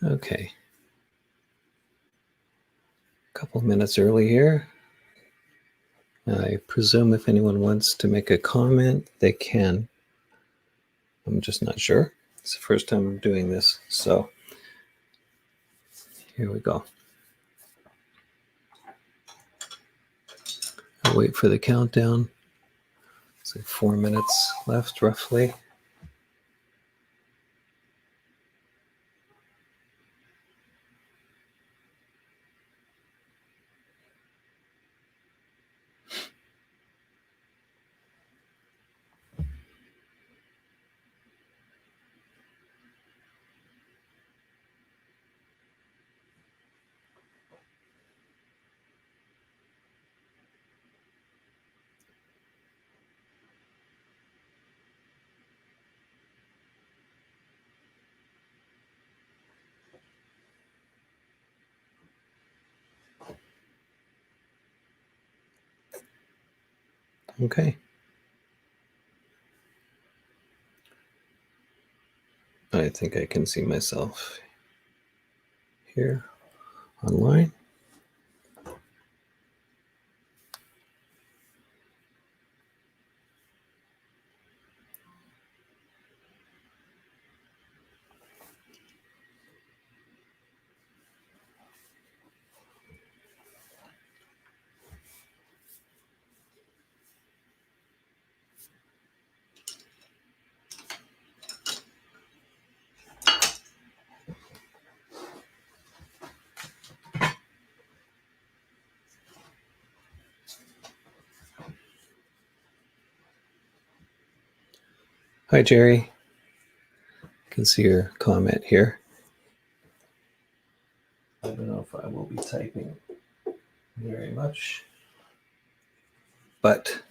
Okay. A couple of minutes early here. I presume if anyone wants to make a comment, they can. I'm just not sure. It's the first time I'm doing this, so here we go. I'll wait for the countdown. It's like 4 minutes left, roughly. Okay. I think I can see myself here online. Hi, Jerry. I can see your comment here. I don't know if I will be typing very much, but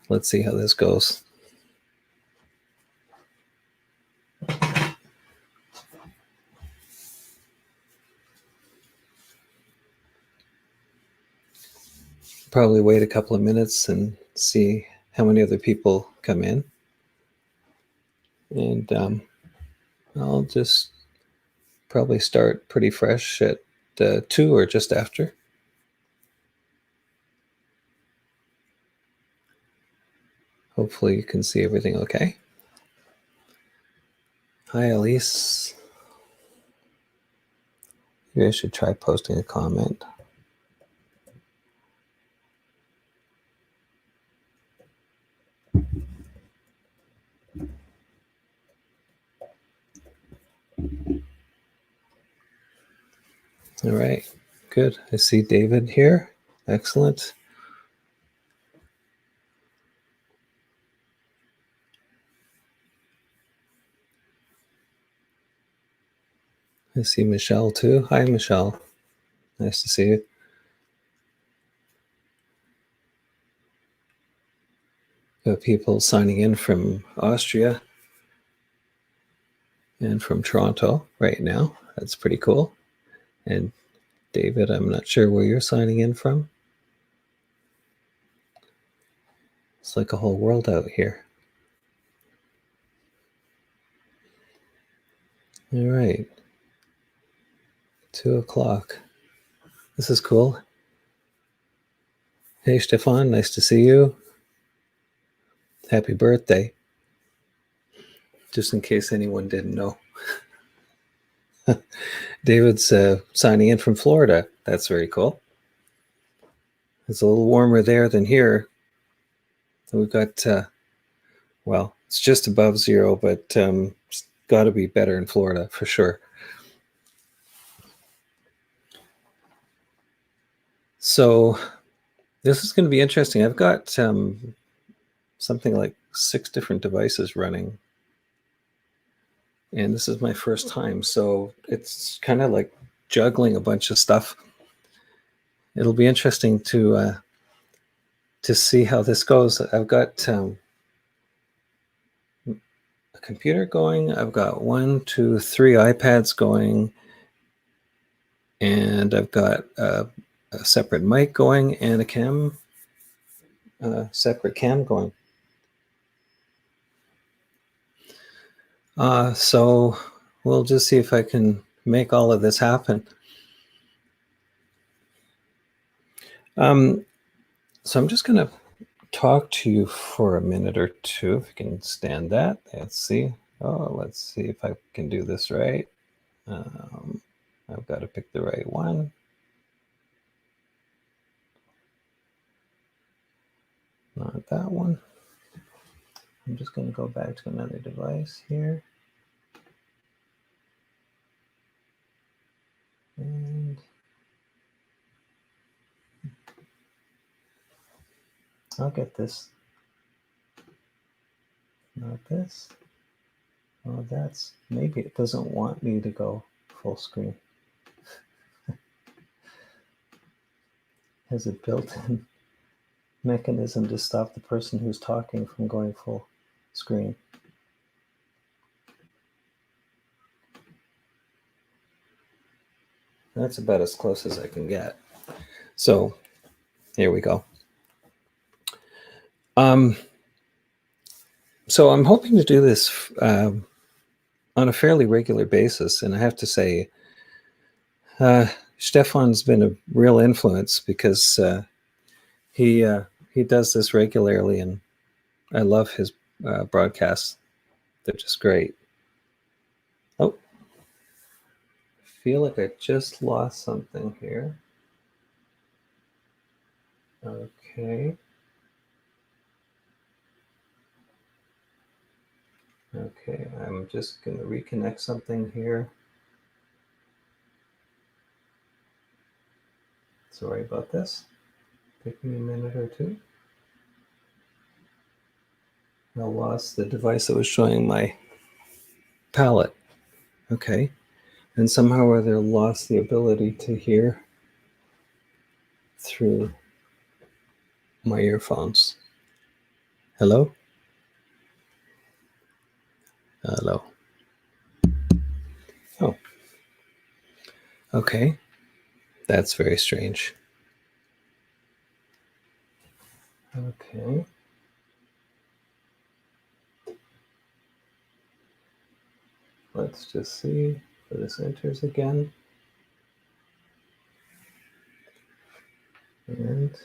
let's see how this goes. Probably wait a couple of minutes and see how many other people come in. And I'll just probably start pretty fresh at 2 or just after. Hopefully you can see everything okay. Hi, Elise. Maybe I should try posting a comment. All right, good. I see David here. Excellent. I see Michelle too. Hi, Michelle. Nice to see you. Got people signing in from Austria and from Toronto right now. That's pretty cool. And David, I'm not sure where you're signing in from. It's like a whole world out here. All right. 2 o'clock. This is cool. Hey, Stefan, nice to see you. Happy birthday. Just in case anyone didn't know. David's signing in from Florida. That's very cool. It's a little warmer there than here. We've got, well, it's just above 0, but it's got to be better in Florida for sure. So this is going to be interesting. I've got something like 6 different devices running. And this is my first time. So it's kind of like juggling a bunch of stuff. It'll be interesting to see how this goes. I've got a computer going. I've got 1, 2, 3 iPads going. And I've got a separate mic going and a separate cam going. So we'll just see if I can make all of this happen. So I'm just going to talk to you for a minute or two, if you can stand that. Let's see. Oh, let's see if I can do this right. I've got to pick the right one. Not that one. I'm just going to go back to another device here. And I'll get this. Not this. Oh, that's, maybe it doesn't want me to go full screen. Has a built-in mechanism to stop the person who's talking from going full screen. That's about as close as I can get. So here we go. So I'm hoping to do this on a fairly regular basis. And I have to say, Stefan's been a real influence because he does this regularly, and I love his broadcasts. They're just great. Oh, I feel like I just lost something here. Okay. Okay, I'm just going to reconnect something here. Sorry about this. Take me a minute or two. I lost the device that was showing my palette. Okay. And somehow or other lost the ability to hear through my earphones. Hello? Hello. Oh. Okay. That's very strange. Okay. Let's just see if this enters again. And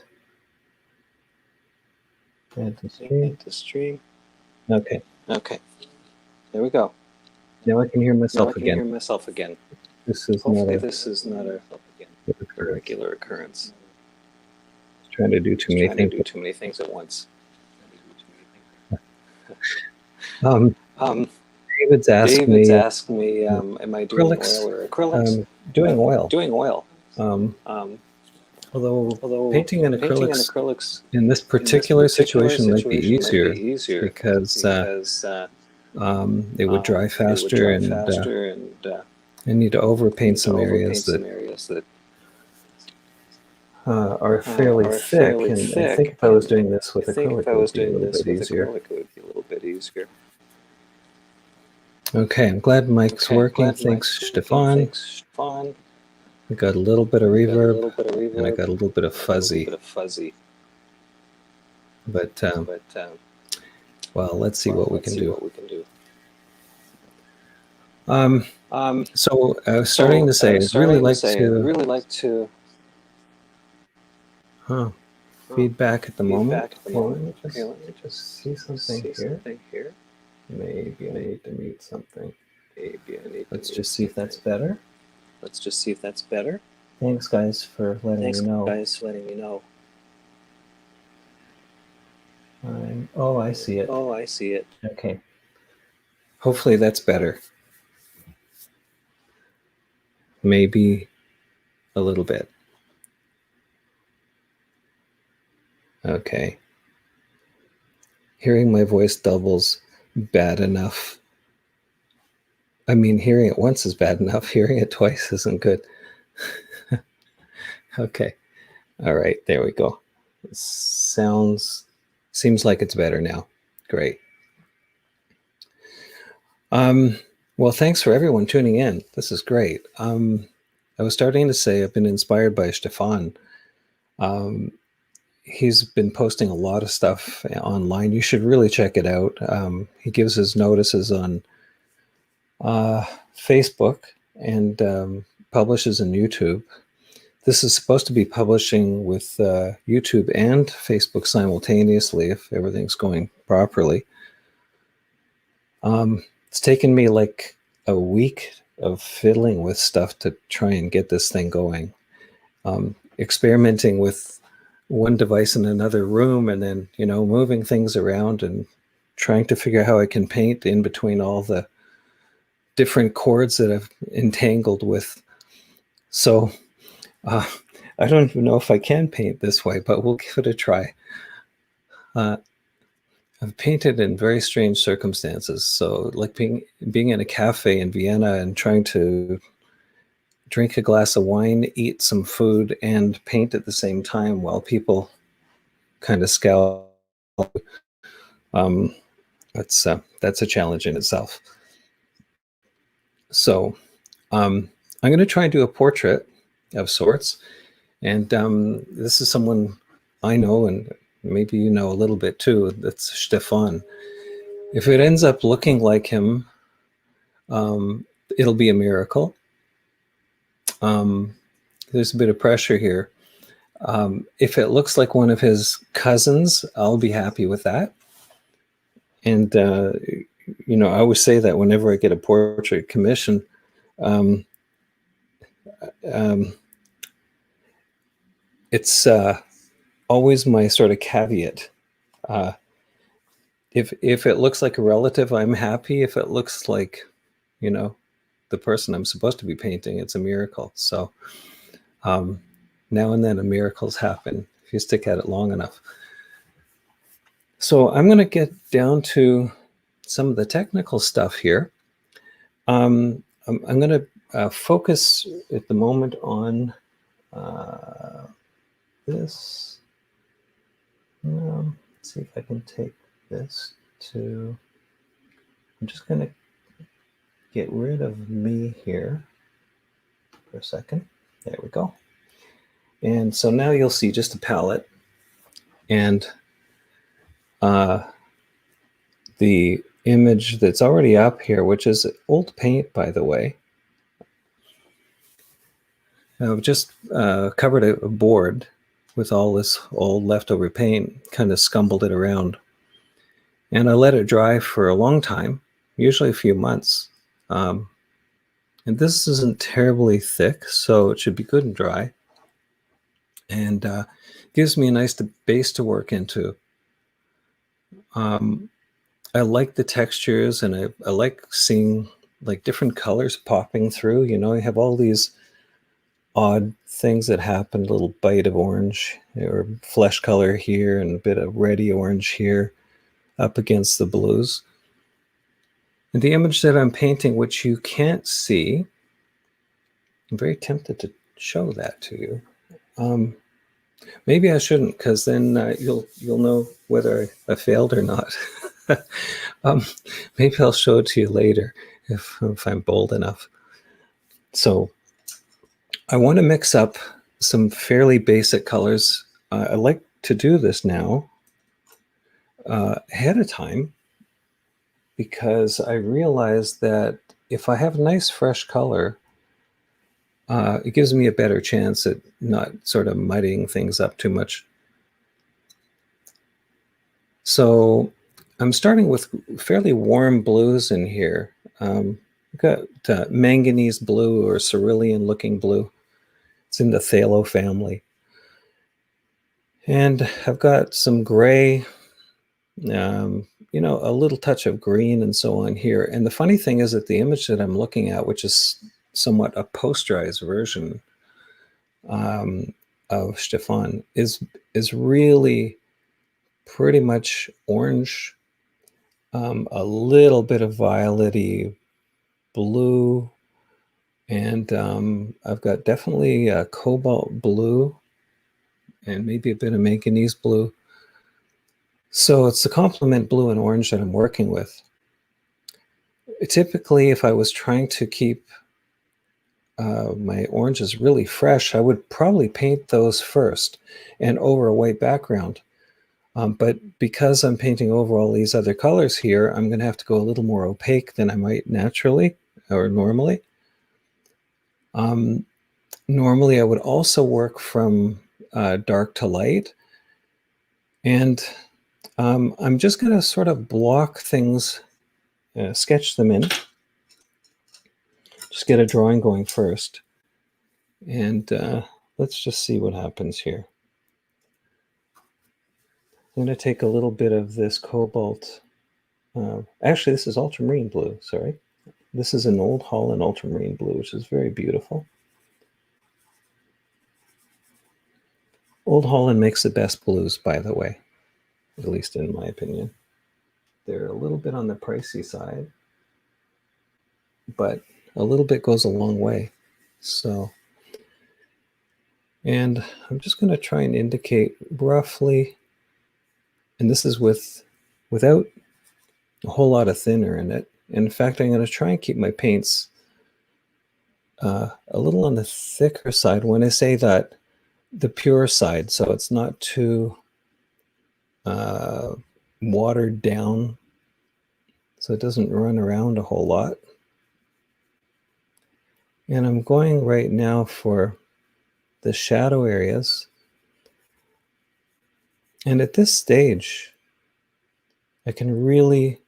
add to stream. Okay. Okay. There we go. Now I can hear myself again. This is Hopefully not this is not a regular occurrence. Trying to do too many things at once. David's asked me, am I doing oil or acrylics? Doing oil. Doing oil. Although painting in acrylics in this particular situation might be easier because it would dry faster, and I need to overpaint some areas that are fairly thick. And I think if I was doing this with acrylic, it would be a little bit easier. Okay, I'm glad Mike's working. Thanks, Stefan. We got a little bit of reverb, and I got a little bit of fuzzy. But well, let's see what we can do. So I was starting to say, I'd really like to. Feedback at the moment. Let me just see something here. Maybe I need to mute something. Let's just see if that's better. Thanks, guys, for letting me know. Oh, I see it. Okay. Hopefully that's better. Maybe a little bit. Okay. Hearing my voice doubles bad enough. I mean, hearing it once is bad enough. Hearing it twice isn't good. Okay. All right. There we go. Seems like it's better now. Great. Well, thanks for everyone tuning in. This is great. I was starting to say I've been inspired by Stefan. He's been posting a lot of stuff online. You should really check it out. He gives his notices on Facebook and publishes in YouTube. This is supposed to be publishing with YouTube and Facebook simultaneously if everything's going properly. It's taken me like a week of fiddling with stuff to try and get this thing going. Experimenting with one device in another room and then, moving things around and trying to figure out how I can paint in between all the different chords that I've entangled with. So I don't even know if I can paint this way, but we'll give it a try. I've painted in very strange circumstances. So like being in a cafe in Vienna and trying to drink a glass of wine, eat some food, and paint at the same time while people kind of scowl. That's a challenge in itself. So I'm going to try and do a portrait of sorts. And this is someone I know, and maybe you know a little bit too. That's Stefan. If it ends up looking like him, it'll be a miracle. There's a bit of pressure here. If it looks like one of his cousins, I'll be happy with that. And, I always say that whenever I get a portrait commission, it's always my sort of caveat. If it looks like a relative, I'm happy. If it looks like, the person I'm supposed to be painting, it's a miracle. So now and then a miracles happen if you stick at it long enough. So I'm going to get down to some of the technical stuff here. I'm going to focus at the moment on this. Let's see if I can take this to, I'm just going to get rid of me here for a second. There we go. And so now you'll see just a palette and the image that's already up here, which is old paint, by the way. I've just covered a board with all this old leftover paint, kind of scumbled it around. And I let it dry for a long time, usually a few months. And this isn't terribly thick, so it should be good and dry. And gives me a nice base to work into. I like the textures, and I like seeing like different colors popping through. You have all these odd things that happen, a little bite of orange or flesh color here and a bit of reddy orange here up against the blues. And the image that I'm painting, which you can't see, I'm very tempted to show that to you. Maybe I shouldn't, because then you'll know whether I failed or not. Maybe I'll show it to you later if I'm bold enough. So I want to mix up some fairly basic colors. I like to do this now ahead of time, because I realize that if I have a nice fresh color, it gives me a better chance at not sort of muddying things up too much. So I'm starting with fairly warm blues in here. I've got manganese blue or cerulean looking blue. It's in the phthalo family. And I've got some gray, a little touch of green and so on here. And the funny thing is that the image that I'm looking at, which is somewhat a posterized version of Stefan, is really pretty much orange, a little bit of violet-y blue, and I've got definitely a cobalt blue and maybe a bit of manganese blue. So it's the complement blue and orange that I'm working with. Typically, if I was trying to keep my oranges really fresh, I would probably paint those first and over a white background. But because I'm painting over all these other colors here, I'm going to have to go a little more opaque than I might naturally, or normally. Normally, I would also work from dark to light. And I'm just going to sort of block things, sketch them in. Just get a drawing going first. And let's just see what happens here. I'm going to take a little bit of this cobalt. Actually, this is ultramarine blue, sorry. This is an Old Holland ultramarine blue, which is very beautiful. Old Holland makes the best blues, by the way, at least in my opinion. They're a little bit on the pricey side, but a little bit goes a long way. So, and I'm just going to try and indicate roughly, and this is without a whole lot of thinner in it. In fact, I'm going to try and keep my paints a little on the thicker side. When I say that, the pure side, so it's not too watered down, so it doesn't run around a whole lot. And I'm going right now for the shadow areas. And at this stage, I can really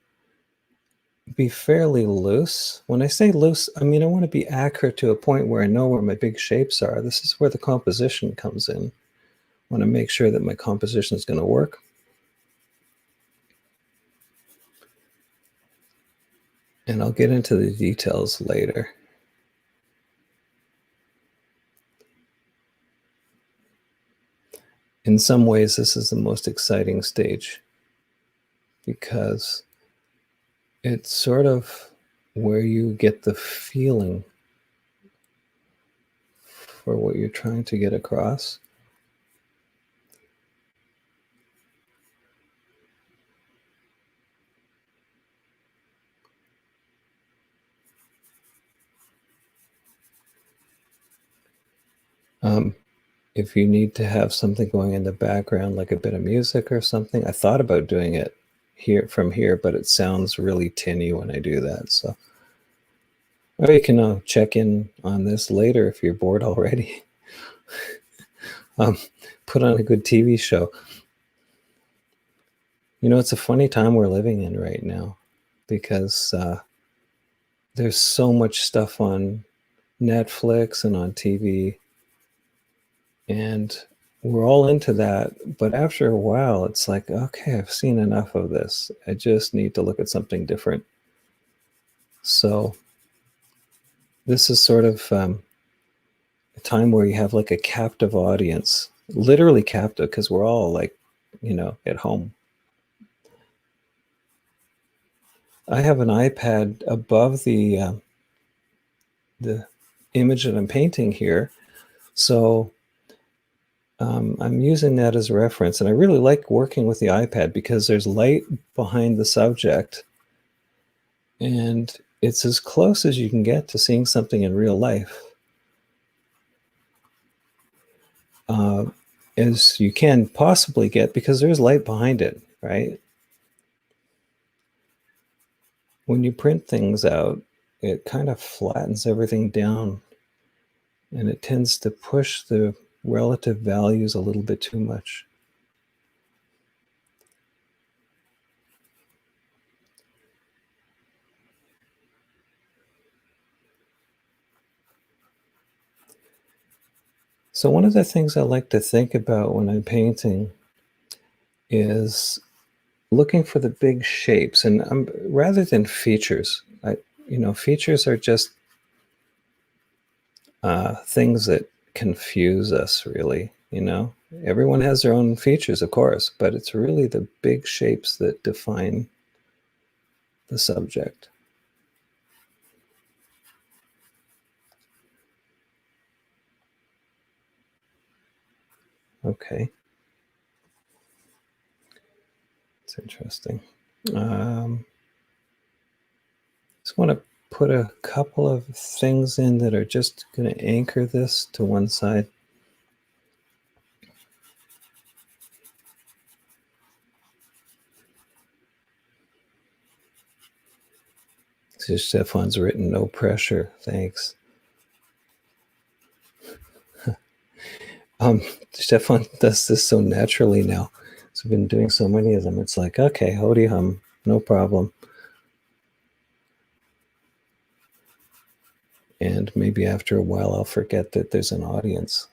be fairly loose. When I say loose, I mean I want to be accurate to a point where I know where my big shapes are. This is where the composition comes in. I want to make sure that my composition is going to work. And I'll get into the details later. In some ways, this is the most exciting stage because it's sort of where you get the feeling for what you're trying to get across. If you need to have something going in the background, like a bit of music or something, I thought about doing it here from here, but it sounds really tinny when I do that. So, or you can check in on this later if you're bored already. Put on a good TV show. You know, it's a funny time we're living in right now because there's so much stuff on Netflix and on TV, and we're all into that. But after a while, it's like, okay, I've seen enough of this. I just need to look at something different. So this is sort of a time where you have like a captive audience, literally captive, because we're all like, you know, at home. I have an iPad above the image that I'm painting here. So I'm using that as a reference. And I really like working with the iPad because there's light behind the subject. And it's as close as you can get to seeing something in real life as you can possibly get because there's light behind it, right? When you print things out, it kind of flattens everything down and it tends to push the relative values a little bit too much. So one of the things I like to think about when I'm painting is looking for the big shapes, and rather than features. Features are just things that confuse us, really. Everyone has their own features, of course, but it's really the big shapes that define the subject. Okay. It's interesting. Just want to put a couple of things in that are just going to anchor this to one side. So Stefan's written, no pressure. Thanks. Stefan does this so naturally now. So I've been doing so many of them. It's like, okay, hody hum, no problem. And maybe after a while, I'll forget that there's an audience.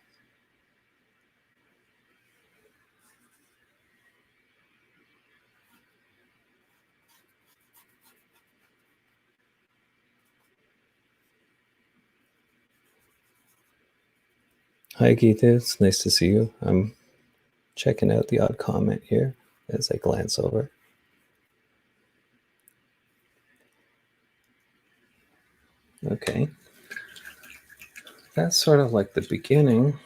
Hi, Geeta. It's nice to see you. I'm checking out the odd comment here as I glance over. Okay. That's sort of like the beginning.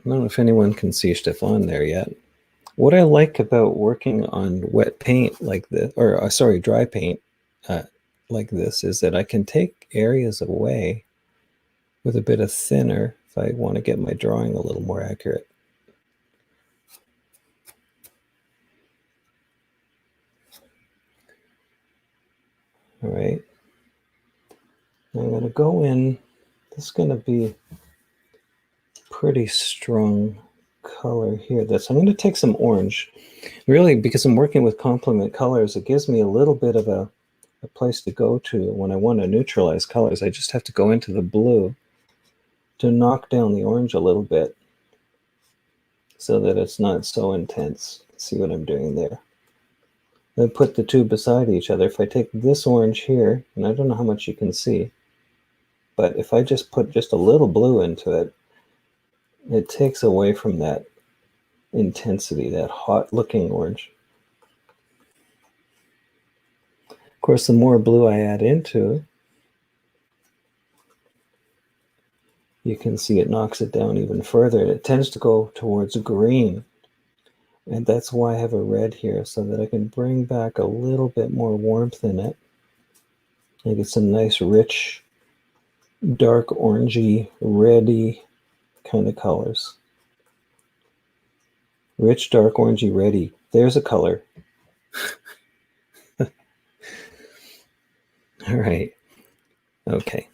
I don't know if anyone can see Stefan there yet. What I like about working on wet paint like this, or sorry, dry paint like this, is that I can take areas away with a bit of thinner if I want to get my drawing a little more accurate. All right. I'm going to go in. This is going to be pretty strong color here. I'm going to take some orange. Really, because I'm working with complement colors, it gives me a little bit of a place to go to when I want to neutralize colors. I just have to go into the blue to knock down the orange a little bit so that it's not so intense. See what I'm doing there? I put the two beside each other. If I take this orange here, and I don't know how much you can see, but if I just put just a little blue into it, it takes away from that intensity, that hot looking orange. Of course, the more blue I add into, you can see it knocks it down even further. It tends to go towards green. And that's why I have a red here, so that I can bring back a little bit more warmth in it. I get some nice, rich, dark orangey, reddy kind of colors. Rich, dark, orangey, reddy. There's a color. All right. Okay.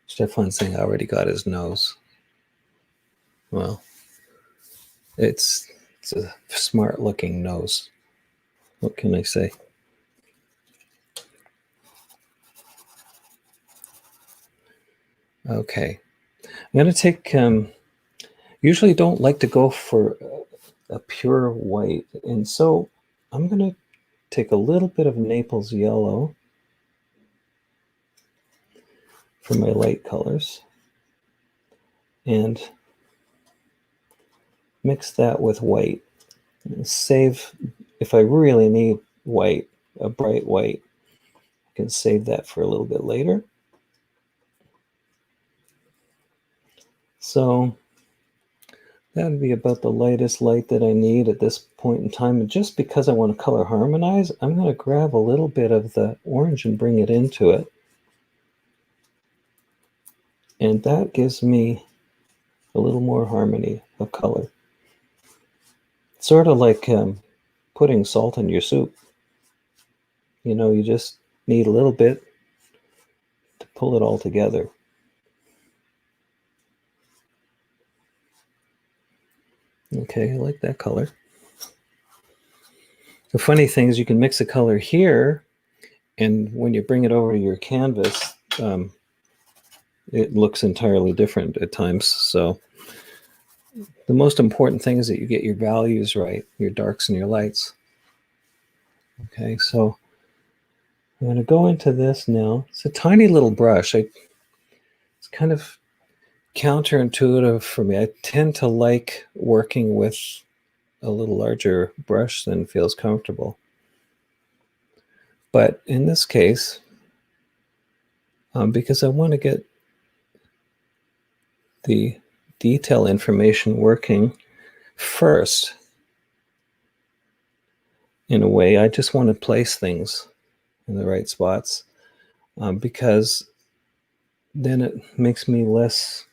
Stefan's saying I already got his nose. Well, it's a smart looking nose. What can I say? Okay. I'm going to take, usually don't like to go for a pure white. And so I'm going to take a little bit of Naples yellow for my light colors and mix that with white. And save, if I really need white, a bright white, I can save that for a little bit later. So that would be about the lightest light that I need at this point in time. And just because I want to color harmonize, I'm going to grab a little bit of the orange and bring it into it. And that gives me a little more harmony of color. Sort of like putting salt in your soup. You know, you just need a little bit to pull it all together. Okay, I like that color. The funny thing is you can mix a color here, and when you bring it over to your canvas, it looks entirely different at times. So the most important thing is that you get your values right, your darks and your lights. Okay, so I'm going to go into this now. It's a tiny little brush. It's kind of counterintuitive for me. I tend to like working with a little larger brush than feels comfortable. But in this case, because I want to get the detail information working first, in a way, I just want to place things in the right spots because then it makes me less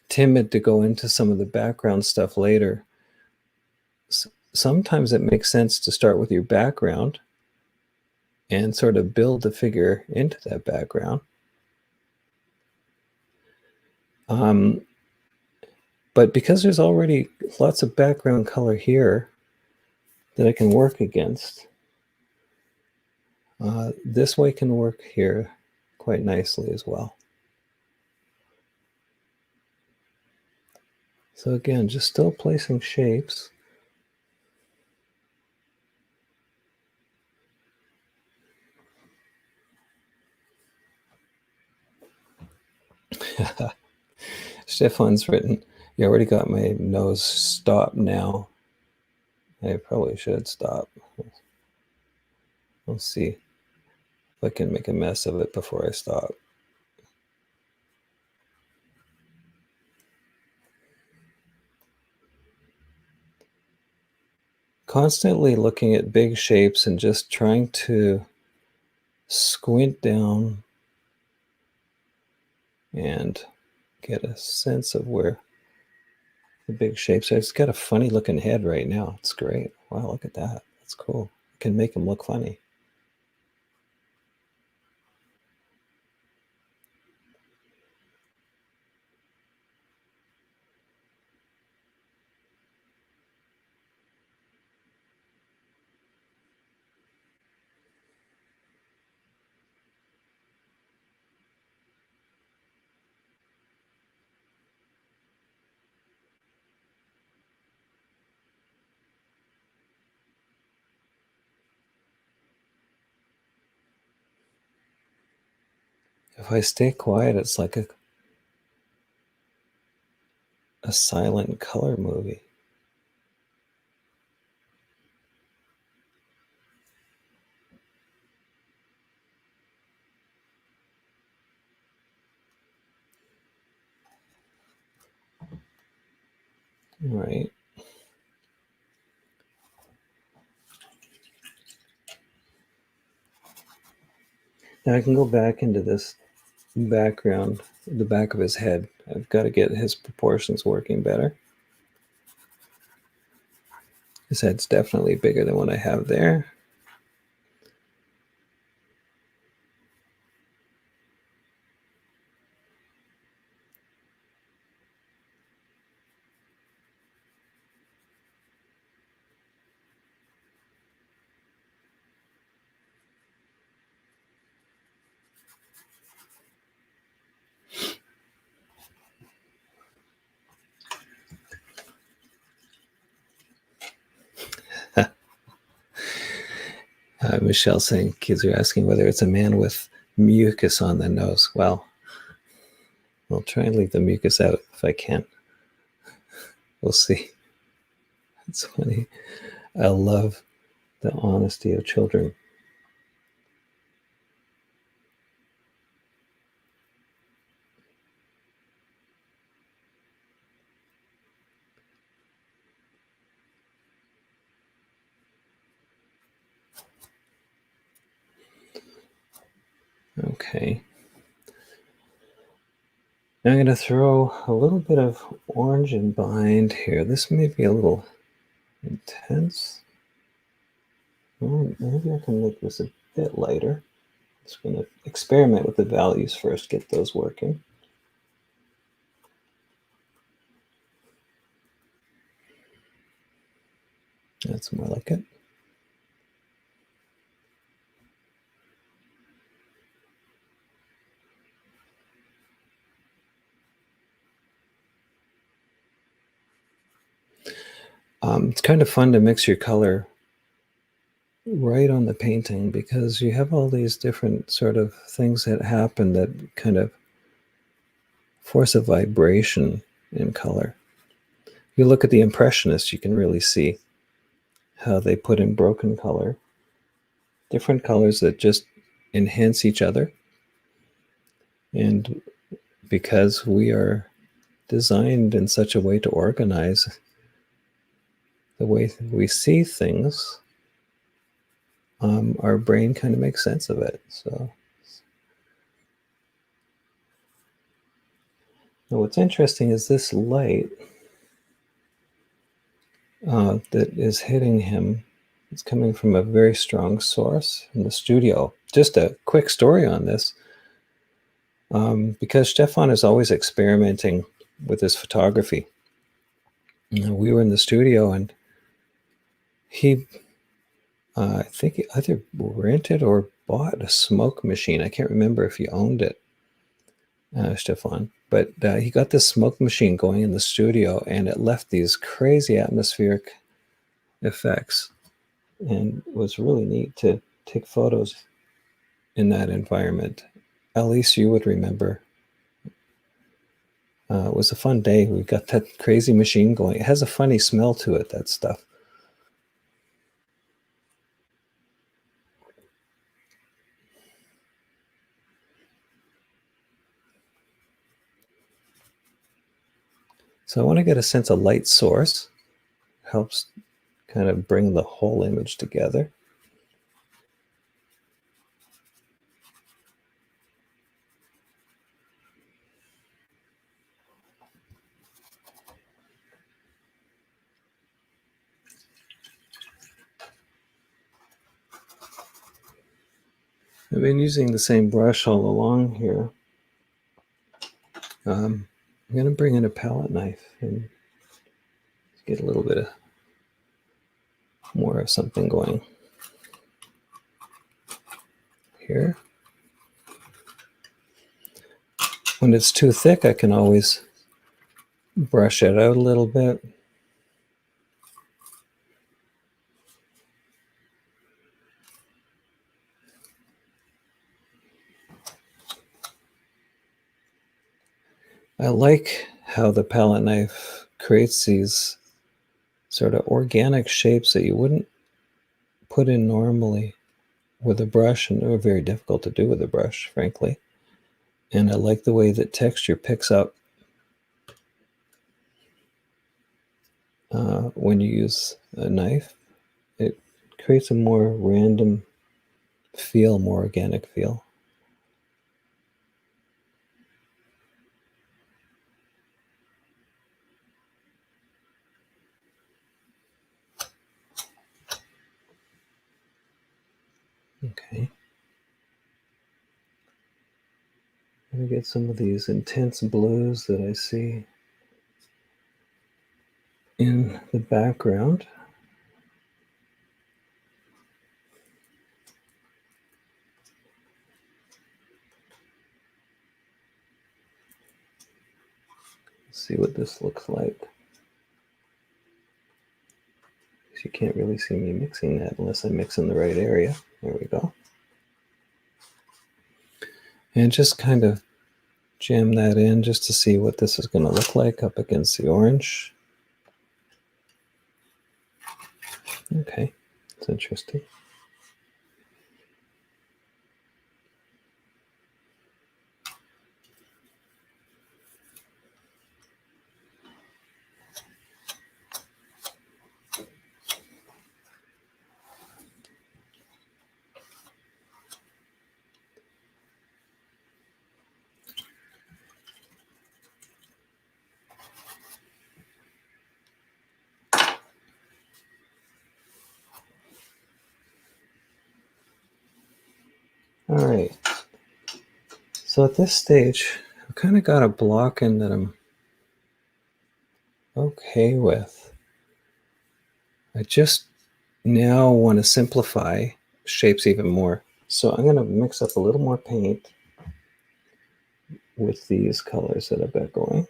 timid to go into some of the background stuff later. sometimes it makes sense to start with your background and sort of build the figure into that background. But because there's already lots of background color here that I can work against, this way can work here quite nicely as well. So again, just still placing shapes. Stefan's written, you already got my nose stopped now. I probably should stop. We'll see if I can make a mess of it before I stop. Constantly looking at big shapes and just trying to squint down and get a sense of where the big shapes are. It's got a funny looking head right now. It's great. Wow, look at that. That's cool. I can make him look funny. If I stay quiet, it's like a silent color movie. All right. Now I can go back into this background, the back of his head. I've got to get his proportions working better. His head's definitely bigger than what I have there. Michelle saying kids are asking whether it's a man with mucus on the nose. Well, I'll try and leave the mucus out if I can. We'll see. It's funny. I love the honesty of children. Okay. Now I'm going to throw a little bit of orange and bind here. This may be a little intense. Well, maybe I can make this a bit lighter. Just going to experiment with the values first, get those working. That's more like it. It's kind of fun to mix your color right on the painting because you have all these different sort of things that happen that kind of force a vibration in color. If you look at the Impressionists, you can really see how they put in broken color, different colors that just enhance each other. And because we are designed in such a way to organize the way we see things, our brain kind of makes sense of it. So now what's interesting is this light that is hitting him. It's coming from a very strong source in the studio. Just a quick story on this. Because Stefan is always experimenting with his photography. We were in the studio and he, I think he either rented or bought a smoke machine. I can't remember if he owned it, Stefan. But he got this smoke machine going in the studio and it left these crazy atmospheric effects. And it was really neat to take photos in that environment. At least you would remember. It was a fun day. We got that crazy machine going. It has a funny smell to it, that stuff. So I want to get a sense of light source. Helps kind of bring the whole image together. I've been using the same brush all along here. I'm going to bring in a palette knife and get a little bit of more of something going here. When it's too thick, I can always brush it out a little bit. I like how the palette knife creates these sort of organic shapes that you wouldn't put in normally with a brush, and they're very difficult to do with a brush, frankly. And I like the way that texture picks up when you use a knife. It creates a more random feel, more organic feel. Okay. I'm going to get some of these intense blues that I see in the background. Let's see what this looks like. You can't really see me mixing that unless I mix in the right area. There we go. And just kind of jam that in just to see what this is going to look like up against the orange. Okay, that's interesting. All right. So at this stage, I've kind of got a block in that I'm okay with. I just now want to simplify shapes even more. So I'm going to mix up a little more paint with these colors that I've got going.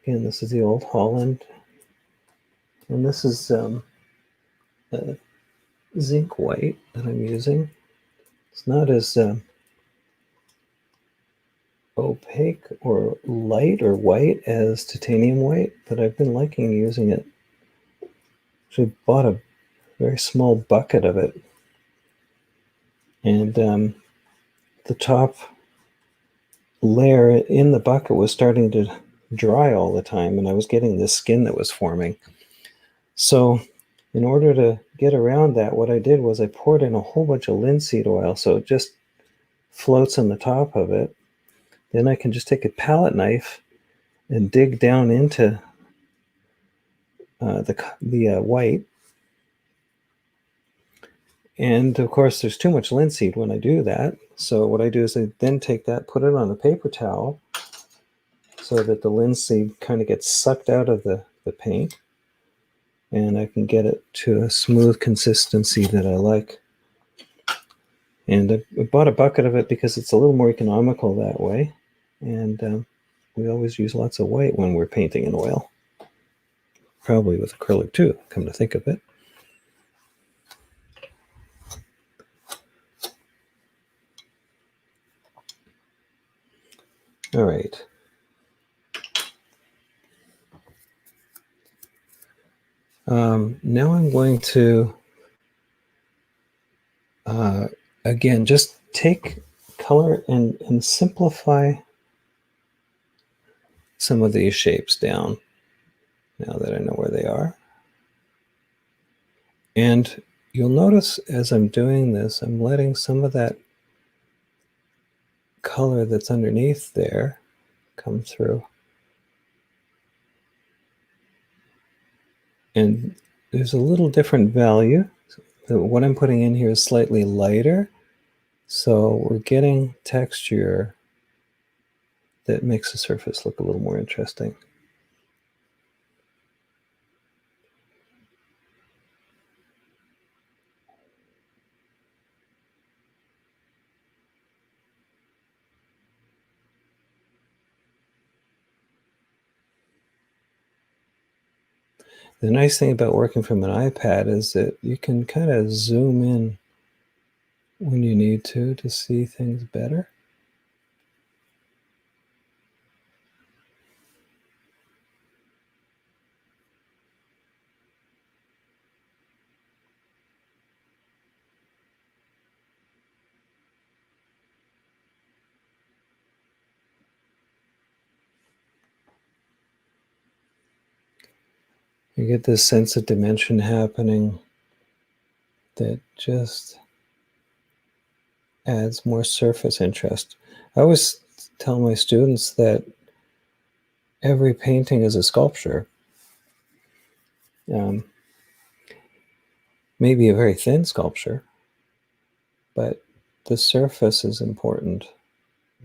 Again, this is the Old Holland. And this is zinc white that I'm using. It's not as opaque or light or white as titanium white, but I've been liking using it. Actually bought a very small bucket of it. And the top layer in the bucket was starting to dry all the time, and I was getting this skin that was forming. So in order to get around that, what I did was I poured in a whole bunch of linseed oil. So just floats on the top of it, then I can just take a palette knife and dig down into the white. And of course, there's too much linseed when I do that. So what I do is I then take that, put it on a paper towel so that the linseed kind of gets sucked out of the paint. And I can get it to a smooth consistency that I like. And I bought a bucket of it because it's a little more economical that way. And we always use lots of white when we're painting in oil. Probably with acrylic too, come to think of it. All right. Now I'm going to, again, just take color and simplify some of these shapes down now that I know where they are. And you'll notice as I'm doing this, I'm letting some of that color that's underneath there come through. And there's a little different value. What I'm putting in here is slightly lighter. So we're getting texture that makes the surface look a little more interesting. The nice thing about working from an iPad is that you can kind of zoom in when you need to see things better. You get this sense of dimension happening that just adds more surface interest. I always tell my students that every painting is a sculpture. Maybe a very thin sculpture, but the surface is important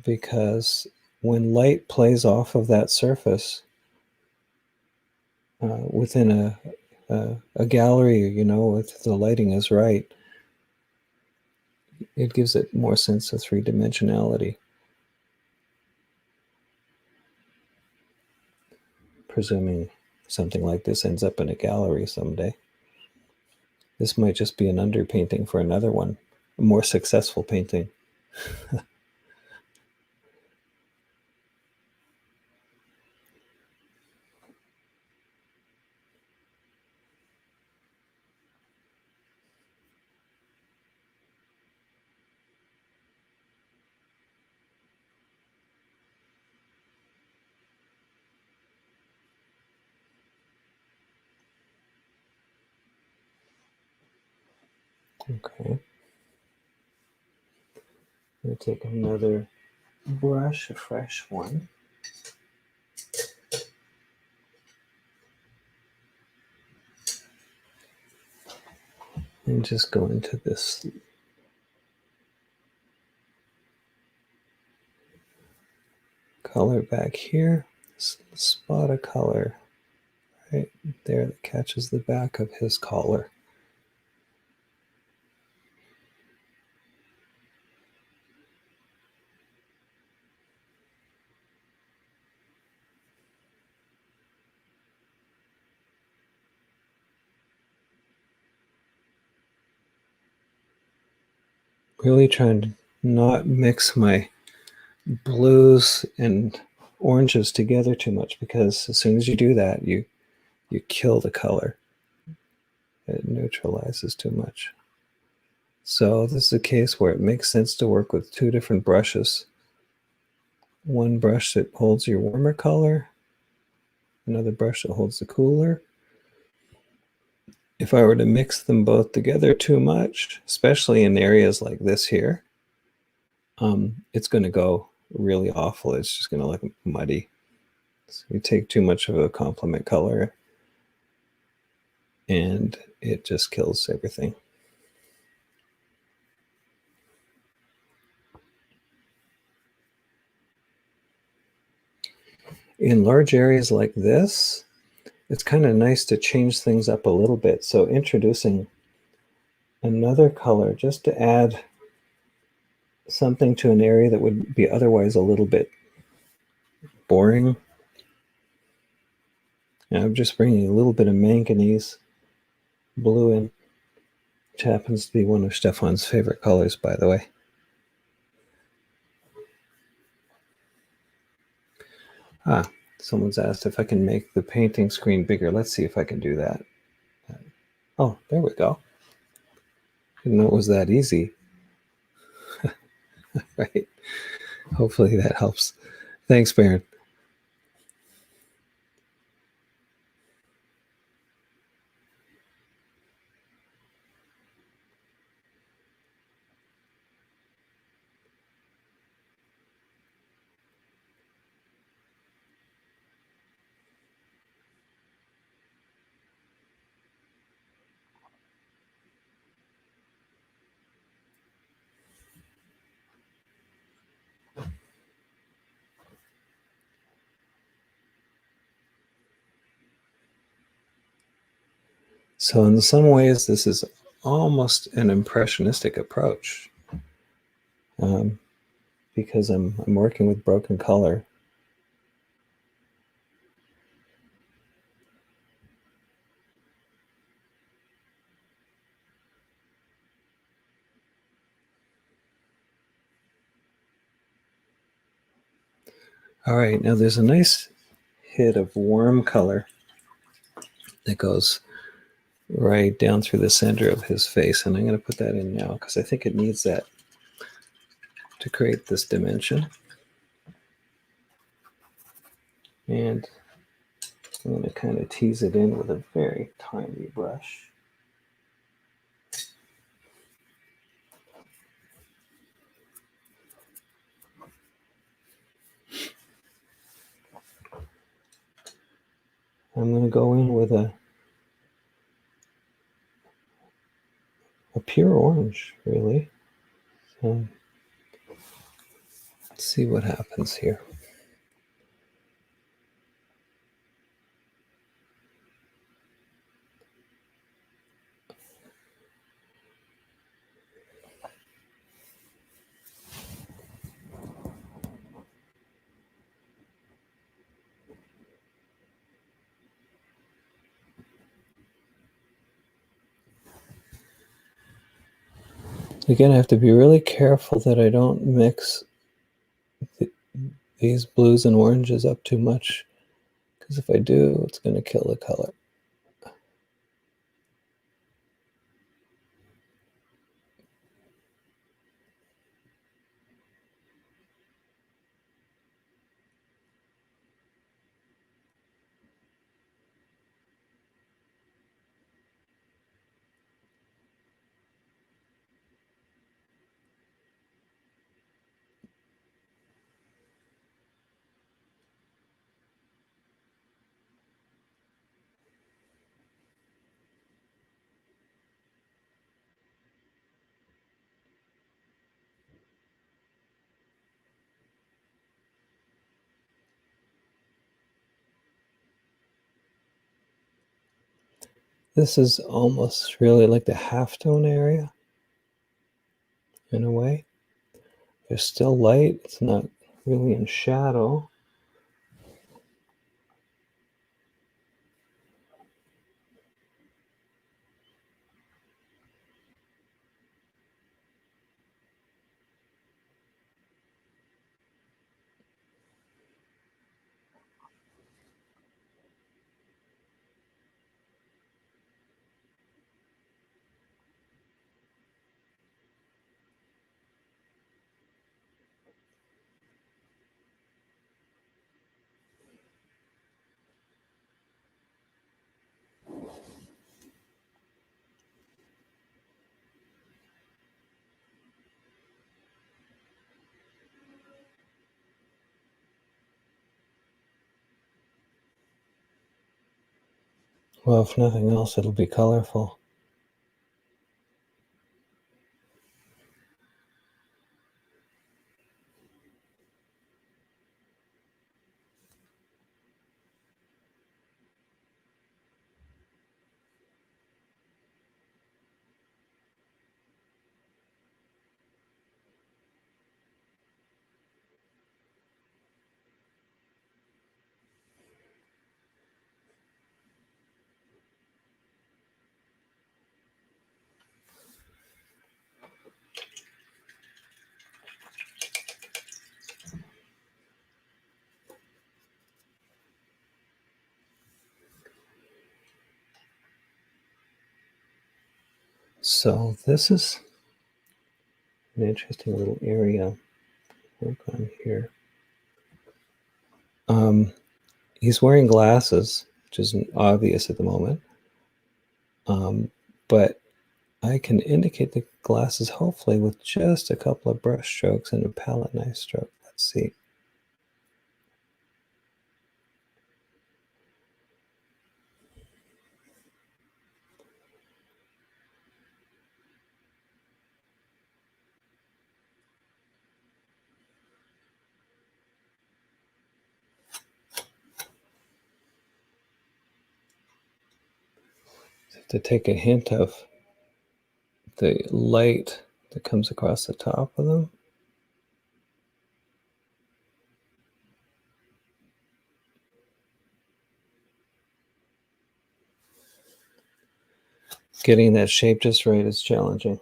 because when light plays off of that surface within a gallery, you know, if the lighting is right, it gives it more sense of three-dimensionality. Presuming something like this ends up in a gallery someday. This might just be an underpainting for another one, a more successful painting. Okay. I'm going to take another brush, a fresh one. And just go into this color back here, spot of color right there that catches the back of his collar. Really trying to not mix my blues and oranges together too much, because as soon as you do that, you kill the color. It neutralizes too much. So this is a case where it makes sense to work with two different brushes. One brush that holds your warmer color, another brush that holds the cooler. If I were to mix them both together too much, especially in areas like this here, it's going to go really awful. It's just going to look muddy. So you take too much of a complement color and it just kills everything. In large areas like this, it's kind of nice to change things up a little bit. So introducing another color just to add something to an area that would be otherwise a little bit boring. And I'm just bringing a little bit of manganese blue in, which happens to be one of Stefan's favorite colors, by the way. Someone's asked if I can make the painting screen bigger. Let's see if I can do that. Oh, there we go. Didn't know it was that easy. Right. Hopefully that helps. Thanks, Baron. So in some ways, this is almost an impressionistic approach because I'm working with broken color. All right, now there's a nice hit of warm color that goes right down through the center of his face, and I'm going to put that in now because I think it needs that to create this dimension. And I'm going to kind of tease it in with a very tiny brush. I'm going to go in with a pure orange, really. So let's see what happens here. Again, I have to be really careful that I don't mix these blues and oranges up too much, because if I do, it's going to kill the color. This is almost really like the halftone area, in a way. There's still light. It's not really in shadow. Well, if nothing else, it'll be colorful. So this is an interesting little area. Work on here. He's wearing glasses, which isn't obvious at the moment. But I can indicate the glasses hopefully with just a couple of brush strokes and a palette knife stroke. Let's see. To take a hint of the light that comes across the top of them. Getting that shape just right is challenging.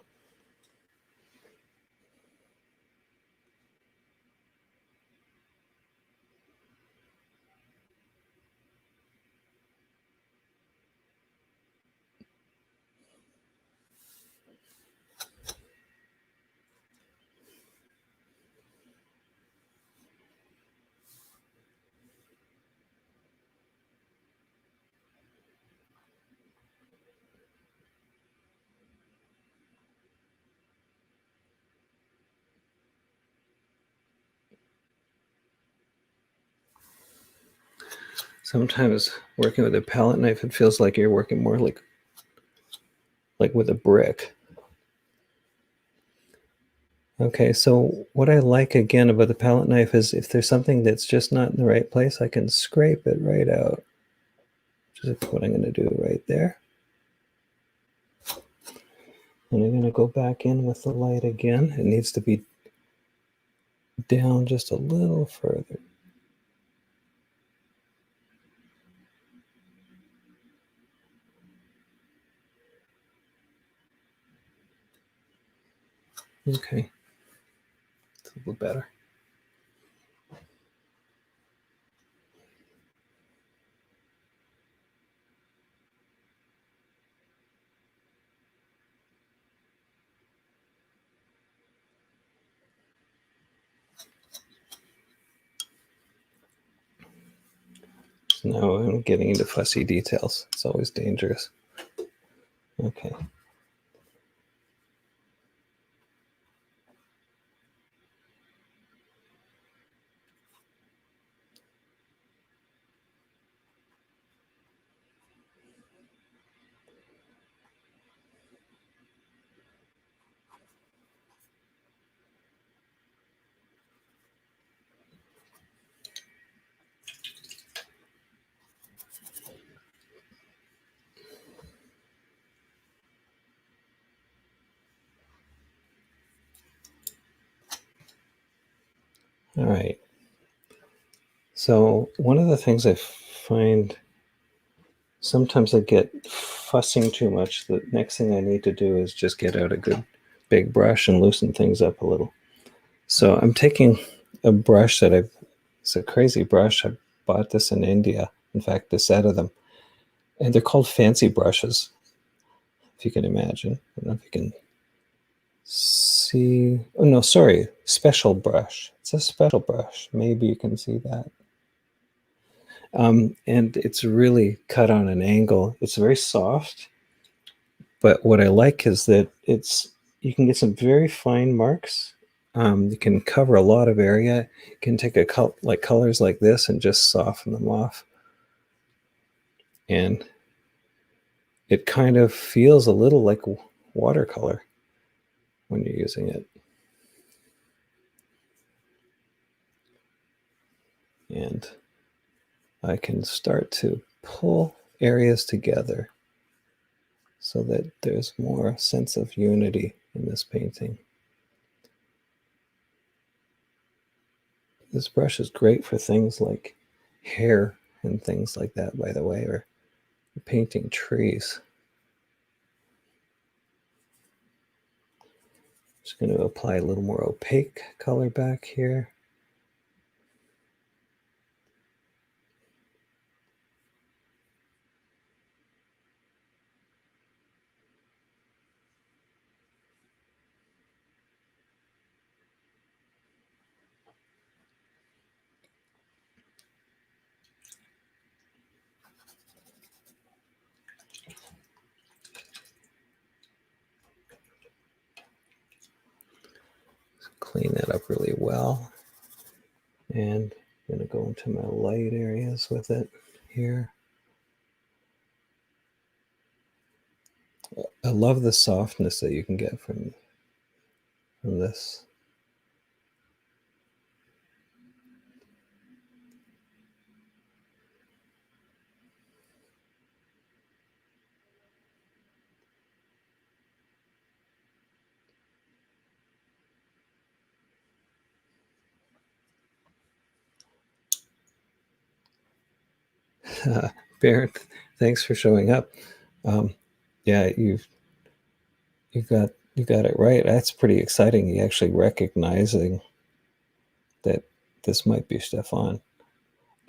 Sometimes working with a palette knife, it feels like you're working more like with a brick. Okay, so what I like again about the palette knife is if there's something that's just not in the right place, I can scrape it right out. Which is what I'm going to do right there. And I'm going to go back in with the light again. It needs to be down just a little further. Okay, it's a little better. So now I'm getting into fussy details. It's always dangerous. Okay. All right. So one of the things I find sometimes I get fussing too much. The next thing I need to do is just get out a good big brush and loosen things up a little. So I'm taking a brush that it's a crazy brush. I bought this in India. In fact, a set of them. And they're called fancy brushes, if you can imagine. I don't know if you can see. Oh, no, sorry. Special brush. It's a special brush. Maybe you can see that. And it's really cut on an angle. It's very soft. But what I like is that you can get some very fine marks. You can cover a lot of area. You can take colors like this and just soften them off. And it kind of feels a little like watercolor when you're using it. And I can start to pull areas together so that there's more sense of unity in this painting. This brush is great for things like hair and things like that, by the way, or painting trees. Just going to apply a little more opaque color back here. Clean that up really well. And I'm going to go into my light areas with it here. I love the softness that you can get from this. Barrett, thanks for showing up. Yeah, you got it right. That's pretty exciting. You actually recognizing that this might be Stefan.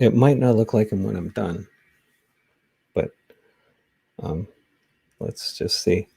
It might not look like him when I'm done, but let's just see.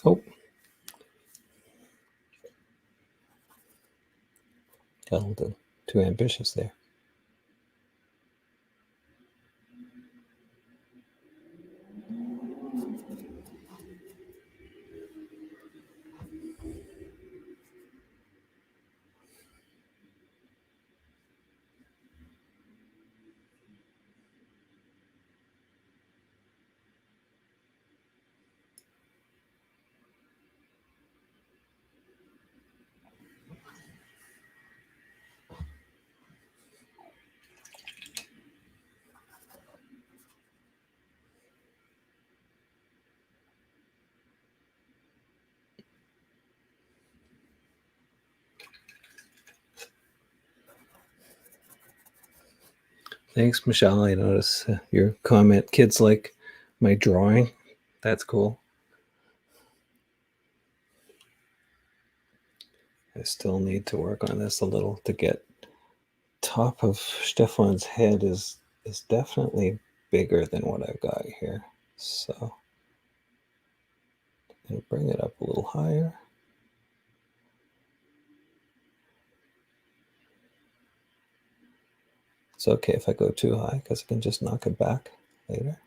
Oh, got a little too ambitious there. Thanks, Michelle. I notice your comment. Kids like my drawing. That's cool. I still need to work on this a little to get top of Stefan's head is definitely bigger than what I've got here. So And bring it up a little higher. It's okay if I go too high because I can just knock it back later.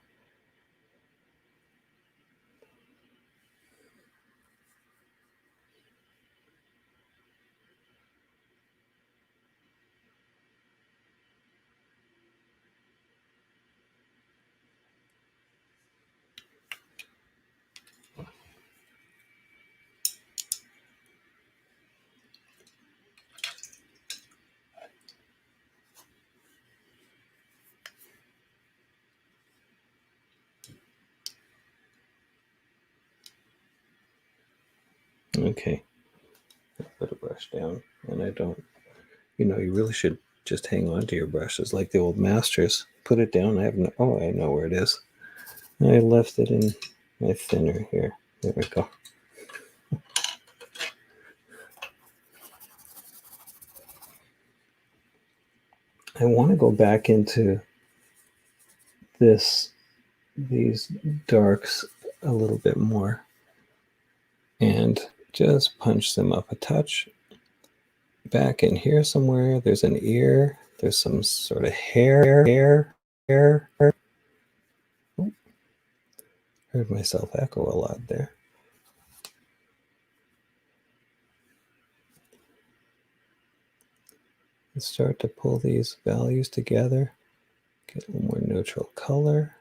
Okay, put a brush down, and I don't, you really should just hang on to your brushes like the old masters. Put it down. I know where it is. I left it in my thinner here. There we go. I want to go back into these darks a little bit more and just punch them up a touch. Back in here somewhere, there's an ear. There's some sort of hair. Oh, heard myself echo a lot there. And start to pull these values together. Get a little more neutral color.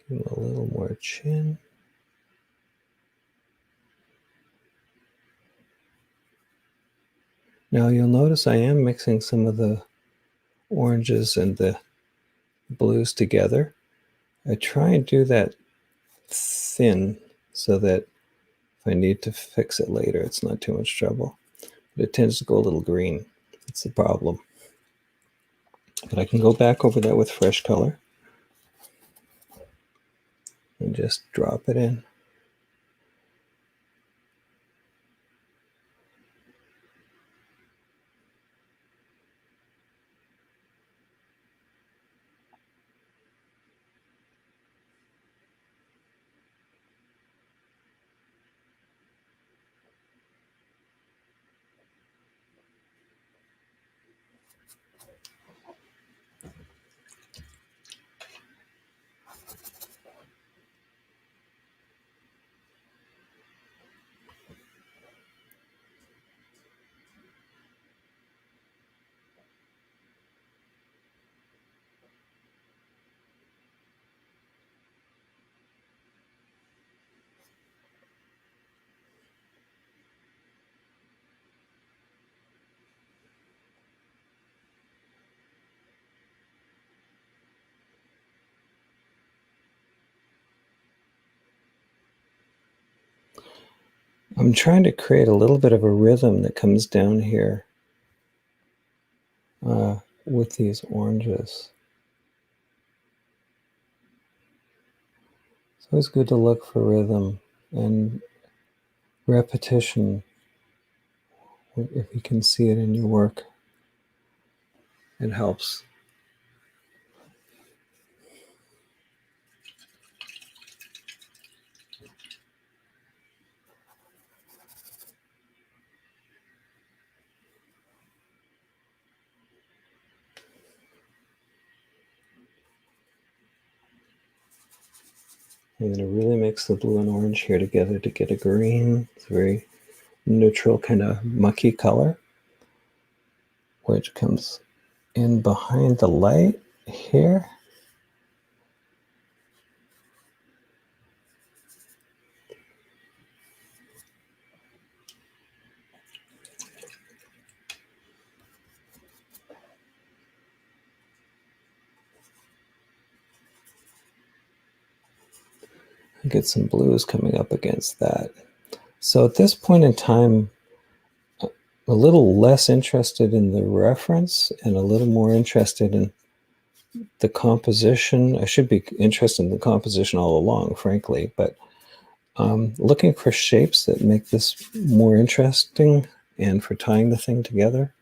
Give them a little more chin. Now you'll notice I am mixing some of the oranges and the blues together. I try and do that thin so that if I need to fix it later, it's not too much trouble. But it tends to go a little green. That's the problem. But I can go back over that with fresh color and just drop it in. I'm trying to create a little bit of a rhythm that comes down here with these oranges. It's always good to look for rhythm and repetition. If you can see it in your work, it helps. I'm going to really mix the blue and orange here together to get a green. It's a very neutral kind of mucky color, which comes in behind the light here. Get some blues coming up against that. So at this point in time, a little less interested in the reference and a little more interested in the composition. I should be interested in the composition all along, frankly, but looking for shapes that make this more interesting and for tying the thing together.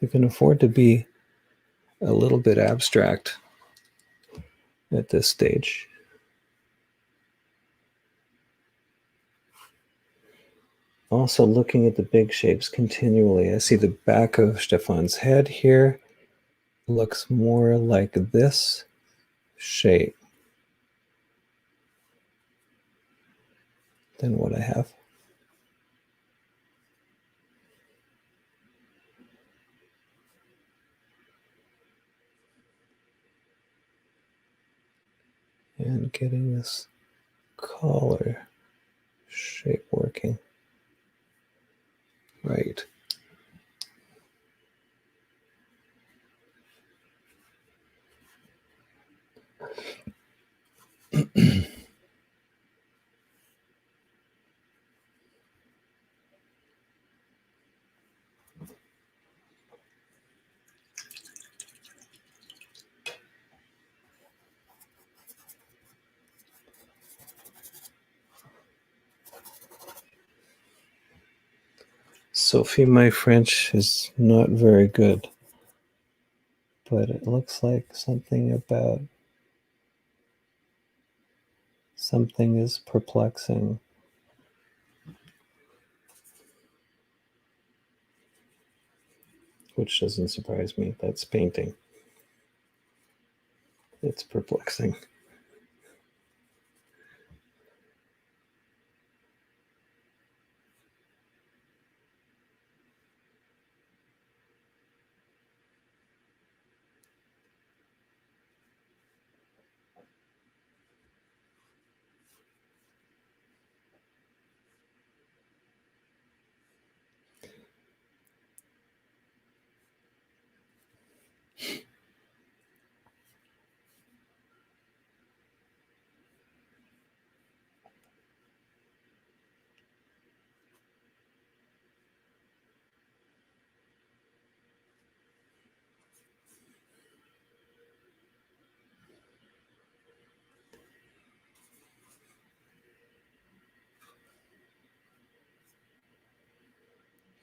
we can afford to be a little bit abstract at this stage. Also looking at the big shapes continually. I see the back of Stefan's head here looks more like this shape than what I have. And getting this collar shape working. Right. Sophie, my French is not very good, but it looks like something about something is perplexing. Which doesn't surprise me. That's painting. It's perplexing.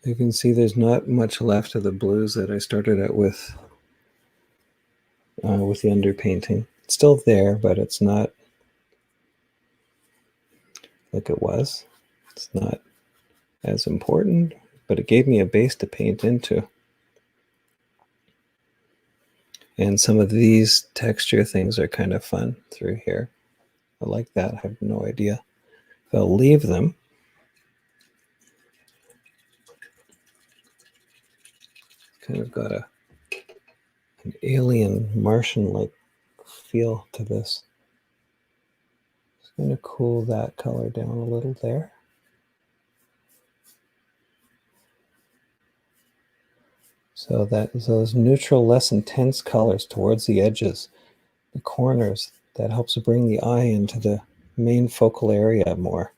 You can see there's not much left of the blues that I started out with the underpainting. It's still there, but it's not like it was. It's not as important, but it gave me a base to paint into. And some of these texture things are kind of fun through here. I like that. I have no idea if I'll leave them. Kind of got an alien Martian-like feel to this. Just going to cool that color down a little there. So that those neutral, less intense colors towards the edges, the corners, that helps bring the eye into the main focal area more.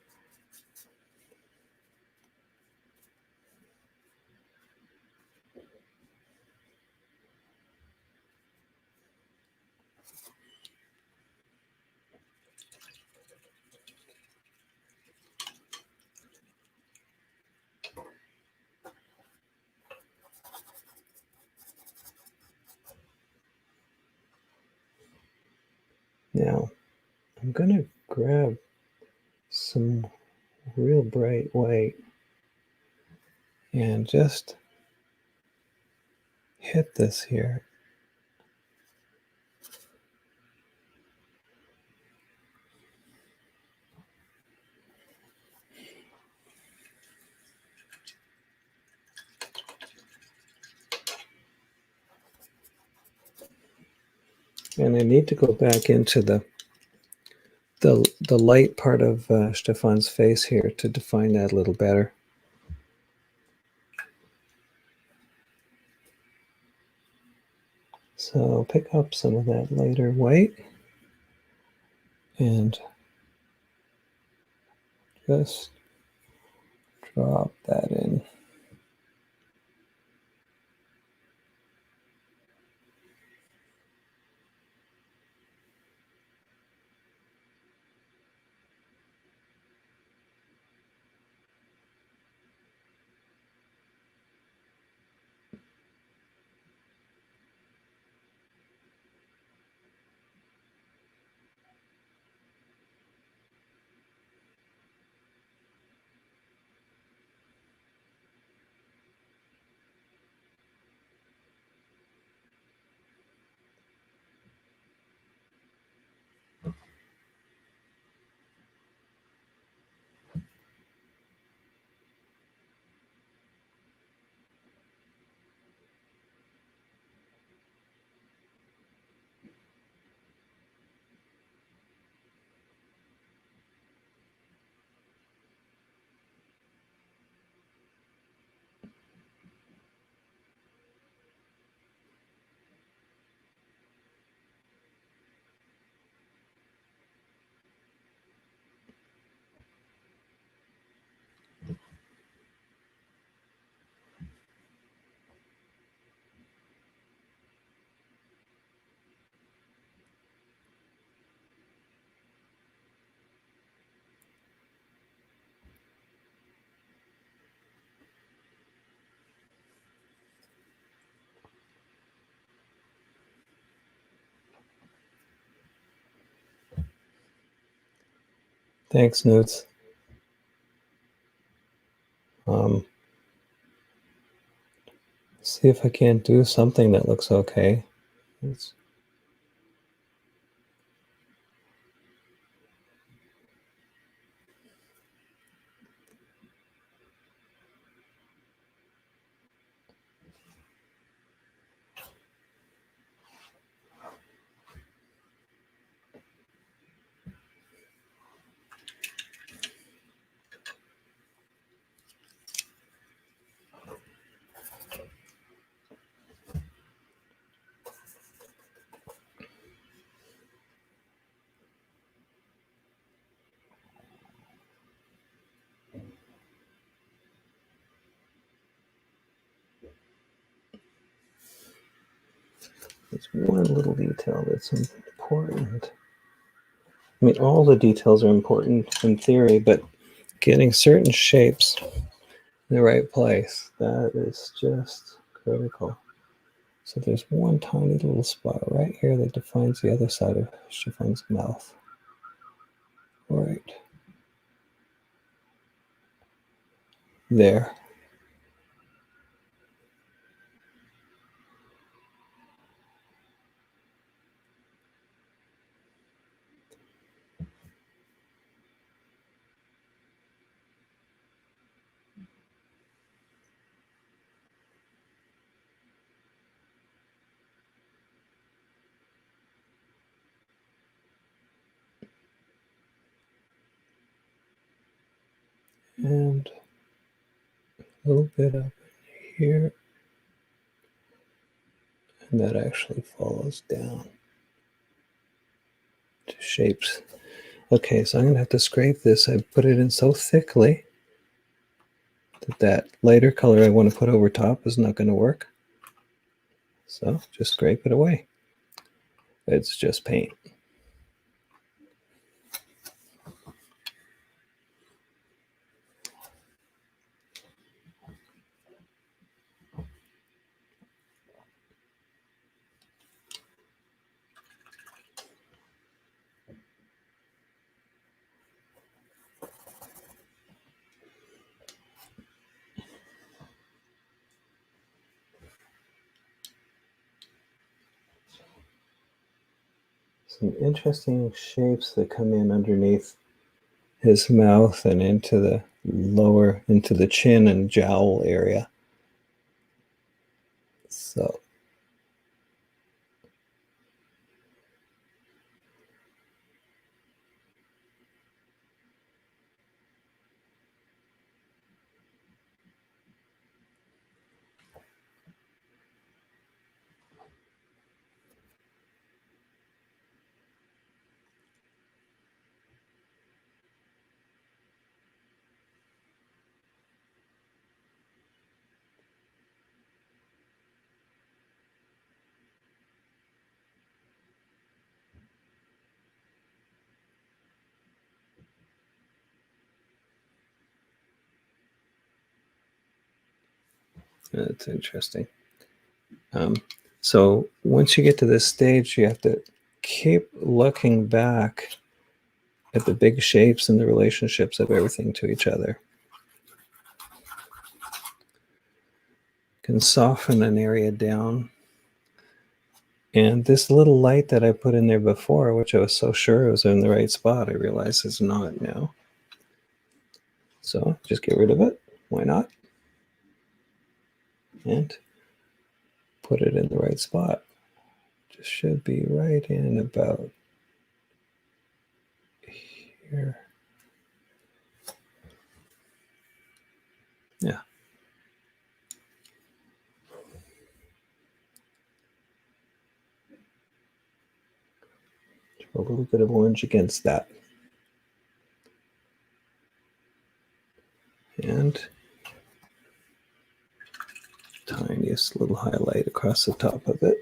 Now, I'm going to grab some real bright white and just hit this here. And I need to go back into the light part of Stefan's face here to define that a little better. So pick up some of that lighter white and just drop that in. Thanks, Newts. See if I can't do something that looks okay. There's one little detail that's important. I mean, all the details are important in theory, but getting certain shapes in the right place, that is just critical. So there's one tiny little spot right here that defines the other side of Chiffon's mouth. Right there. And a little bit up here. And that actually follows down to shapes. Okay, so I'm going to have to scrape this. I put it in so thickly that lighter color I want to put over top is not going to work. So just scrape it away. It's just paint. Some interesting shapes that come in underneath his mouth and into the lower, into the chin and jowl area. So that's interesting. So once you get to this stage, you have to keep looking back at the big shapes and the relationships of everything to each other. Can soften an area down. And this little light that I put in there before, which I was so sure was in the right spot, I realize it's not now. So just get rid of it. Why not? And put it in the right spot. Just should be right in about here. Yeah. A little bit of orange against that. And tiniest little highlight across the top of it.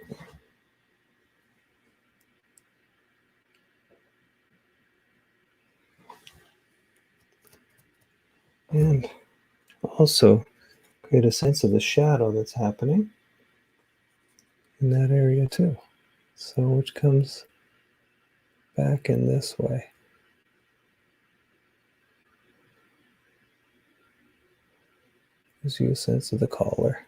And also create a sense of the shadow that's happening in that area too. So which comes back in this way. gives you a sense of the collar.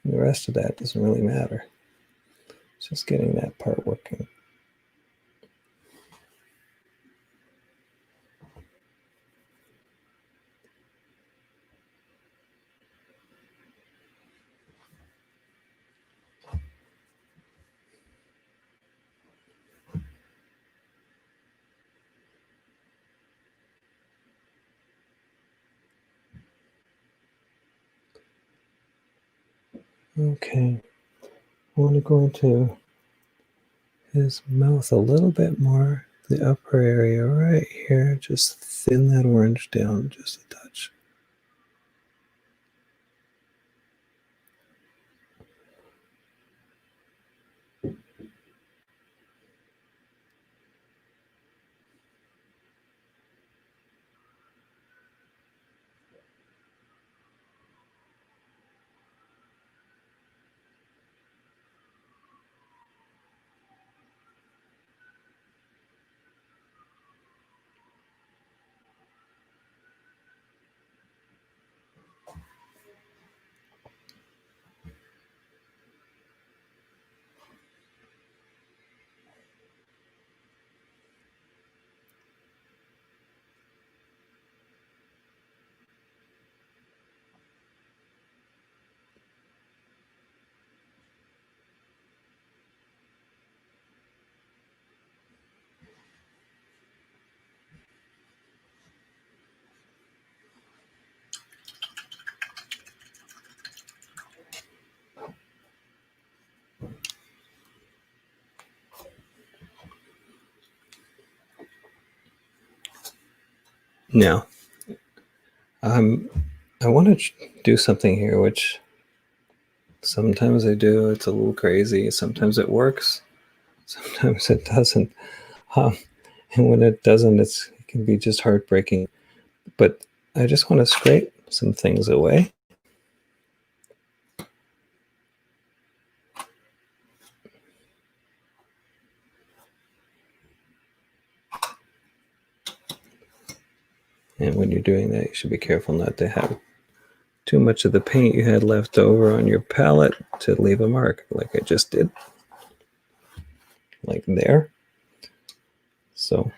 And the rest of that doesn't really matter. It's just getting that part working. Okay, I want to go into his mouth a little bit more, the upper area right here. Just thin that orange down just a touch. Now, I want to do something here, which sometimes I do. It's a little crazy. Sometimes it works. Sometimes it doesn't. And when it doesn't, it can be just heartbreaking. But I just want to scrape some things away. And when you're doing that, you should be careful not to have too much of the paint you had left over on your palette to leave a mark, like I just did, like there. So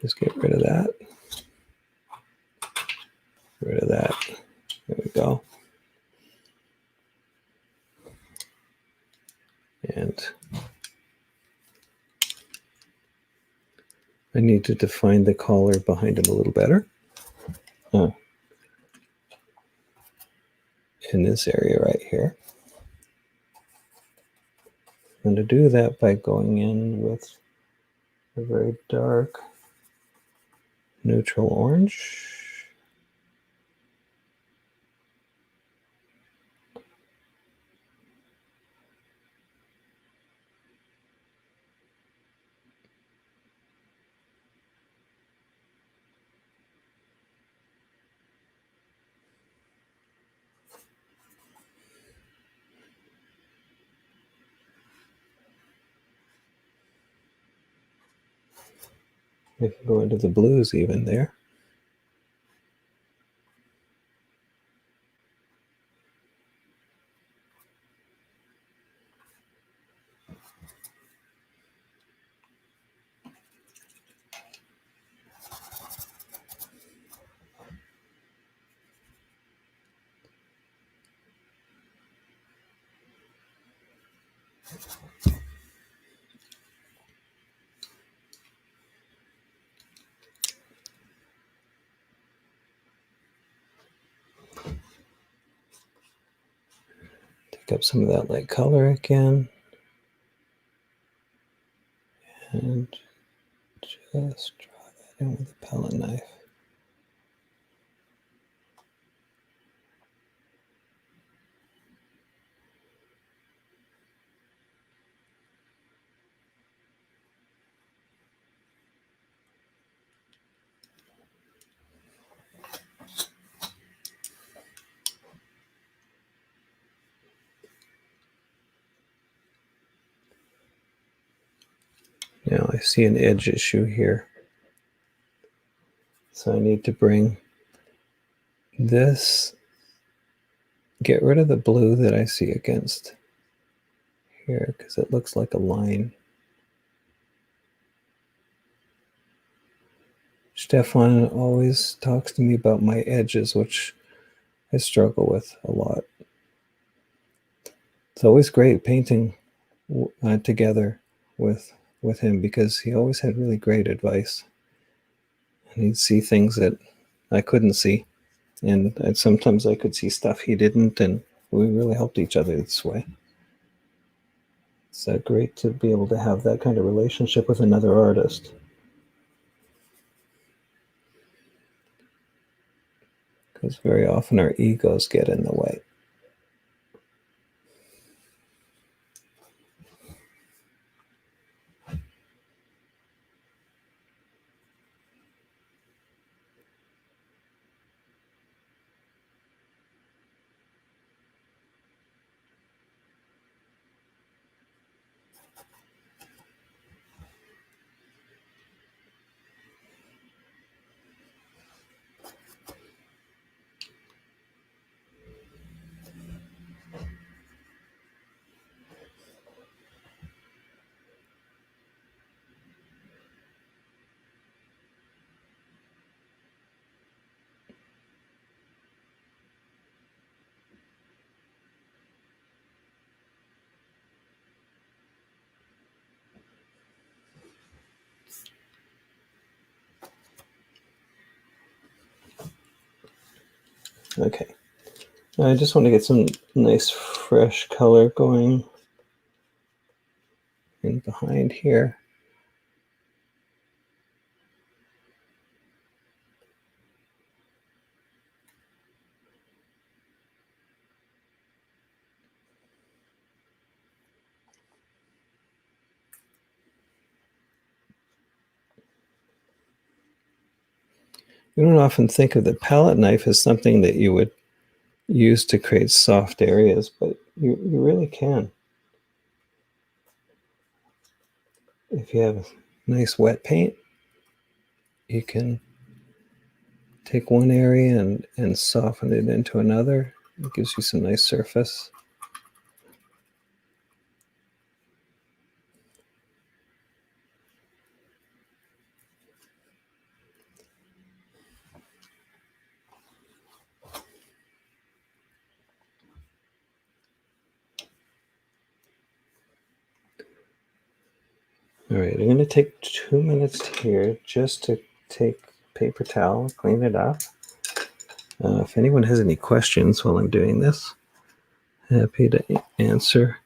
just get rid of that. Rid of that. There we go. And I need to define the collar behind him a little better. Oh, in this area right here. I'm going to do that by going in with a very dark neutral orange. We can go into the blues even there. Pick up some of that light color again. And just draw that in with a palette knife. Now I see an edge issue here. So I need to bring this, get rid of the blue that I see against here because it looks like a line. Stefan always talks to me about my edges, which I struggle with a lot. It's always great painting together with him because he always had really great advice. And he'd see things that I couldn't see. And sometimes I could see stuff he didn't, and we really helped each other this way. It's great to be able to have that kind of relationship with another artist. Because very often our egos get in the way. Okay. I just want to get some nice fresh color going in behind here. You don't often think of the palette knife as something that you would use to create soft areas, but you really can. If you have nice wet paint, you can take one area and soften it into another. It gives you some nice surface. All right, I'm going to take 2 minutes here just to take paper towel, clean it up. If anyone has any questions while I'm doing this, happy to answer.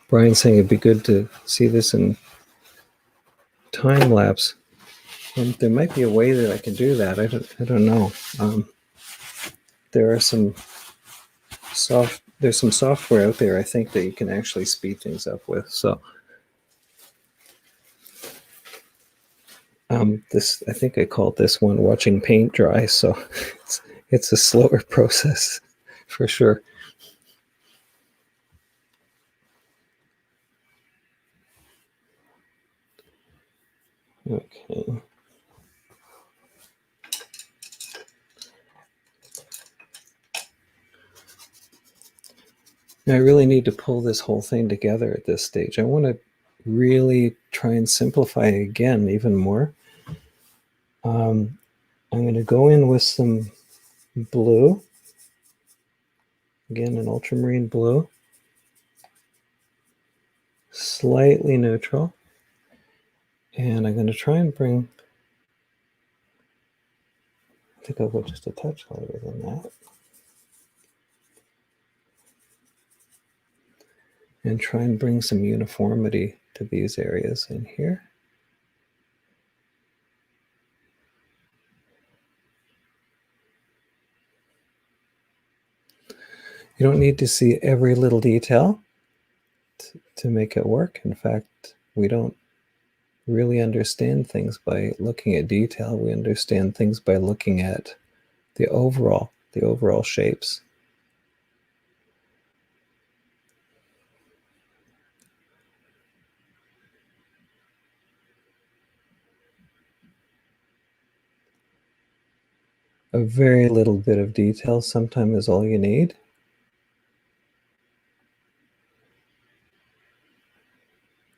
Brian's saying it'd be good to see this in time lapse. There might be a way that I can do that. I don't know. There's some software out there, I think, that you can actually speed things up with. So this, I think I called this one watching paint dry. So it's a slower process for sure. Okay. I really need to pull this whole thing together at this stage. I want to really try and simplify again even more. I'm going to go in with some blue. Again, an ultramarine blue. Slightly neutral. And I'm going to try and bring, I think I'll go just a touch lighter than that. And try and bring some uniformity to these areas in here. You don't need to see every little detail to make it work. In fact, we don't really understand things by looking at detail. We understand things by looking at the overall shapes. A very little bit of detail sometimes is all you need.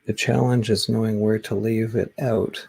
The challenge is knowing where to leave it out.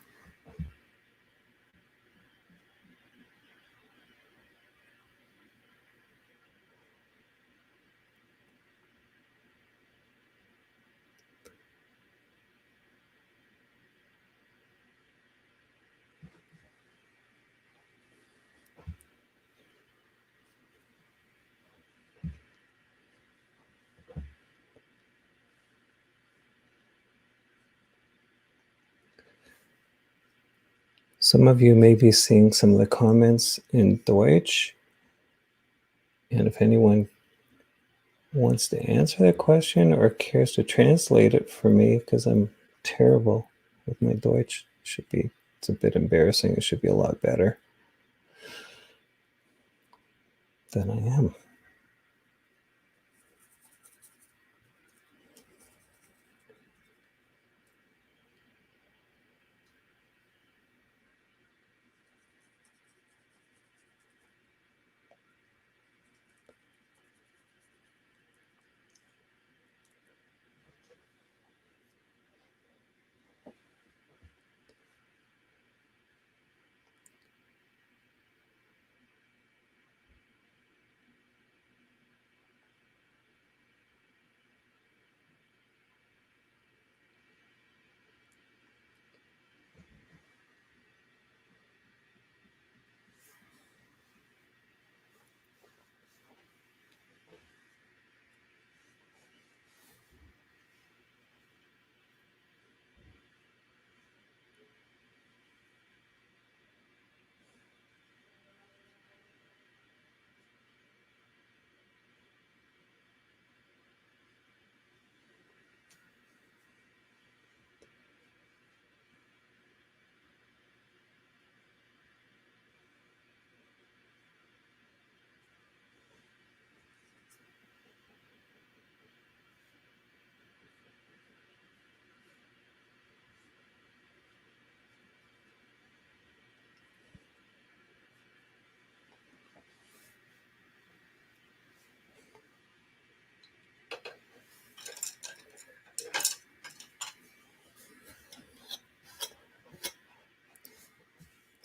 Some of you may be seeing some of the comments in Deutsch. And if anyone wants to answer that question or cares to translate it for me, because I'm terrible with my Deutsch, it's a bit embarrassing. It should be a lot better than I am.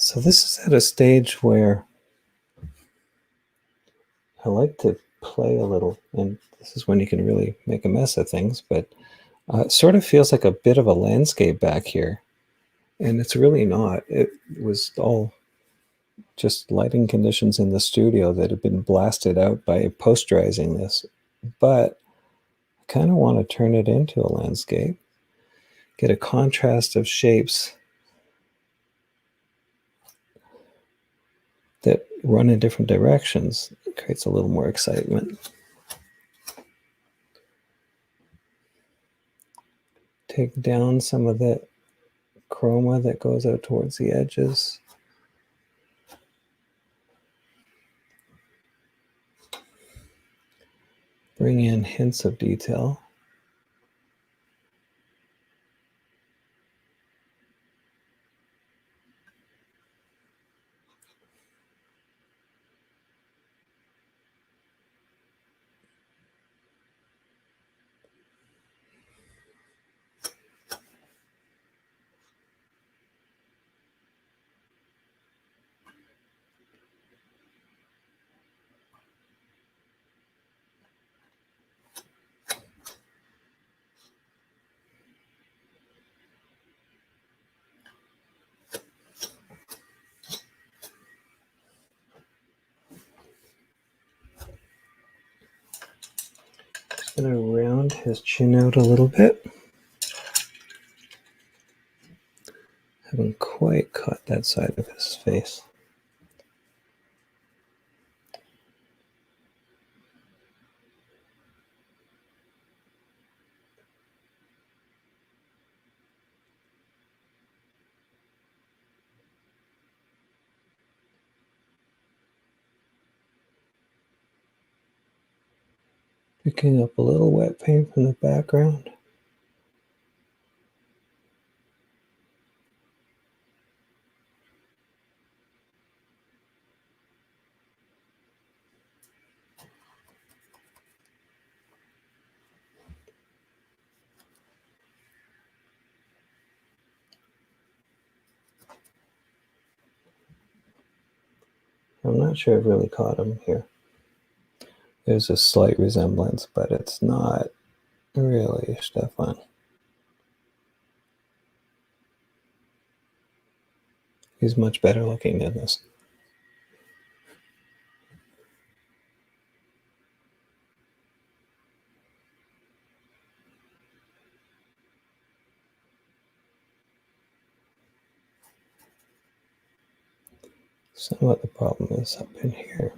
So this is at a stage where I like to play a little, and this is when you can really make a mess of things, but it sort of feels like a bit of a landscape back here. And it's really not. It was all just lighting conditions in the studio that have been blasted out by posterizing this. But I kind of want to turn it into a landscape, get a contrast of shapes that run in different directions. It creates a little more excitement. Take down some of that chroma that goes out towards the edges. Bring in hints of detail. Just going to round his chin out a little bit. Haven't quite caught that side of his face. Picking up a little wet paint from the background. I'm not sure I've really caught him here. There's a slight resemblance, but it's not really Stefan. He's much better looking than this. Somewhat the problem is up in here.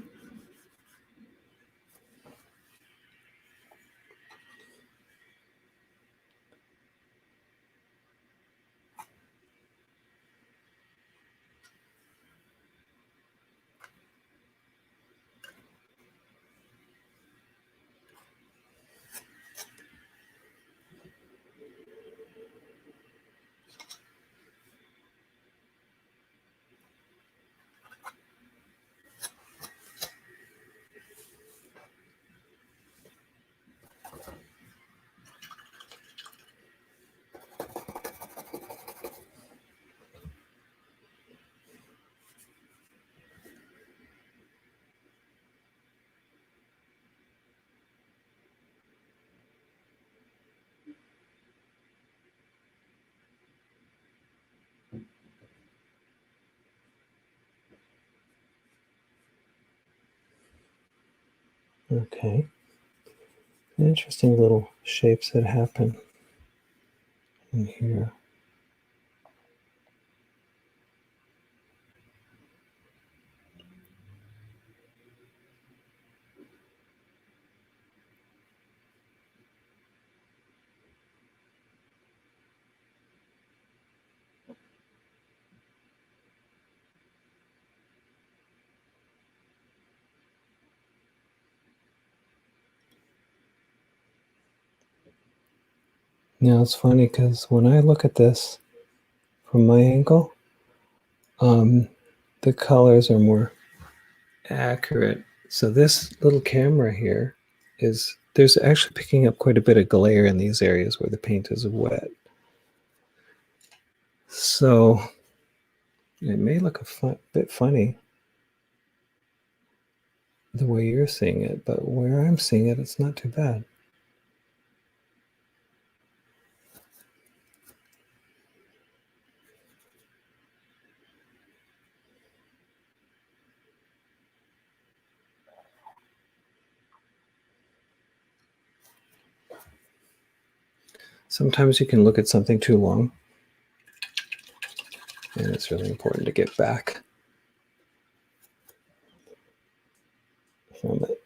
Okay. Interesting little shapes that happen in here. Now it's funny because when I look at this from my angle, the colors are more accurate. So this little camera here there's actually picking up quite a bit of glare in these areas where the paint is wet. So it may look a bit funny the way you're seeing it, but where I'm seeing it, it's not too bad. Sometimes you can look at something too long, and it's really important to get back from it.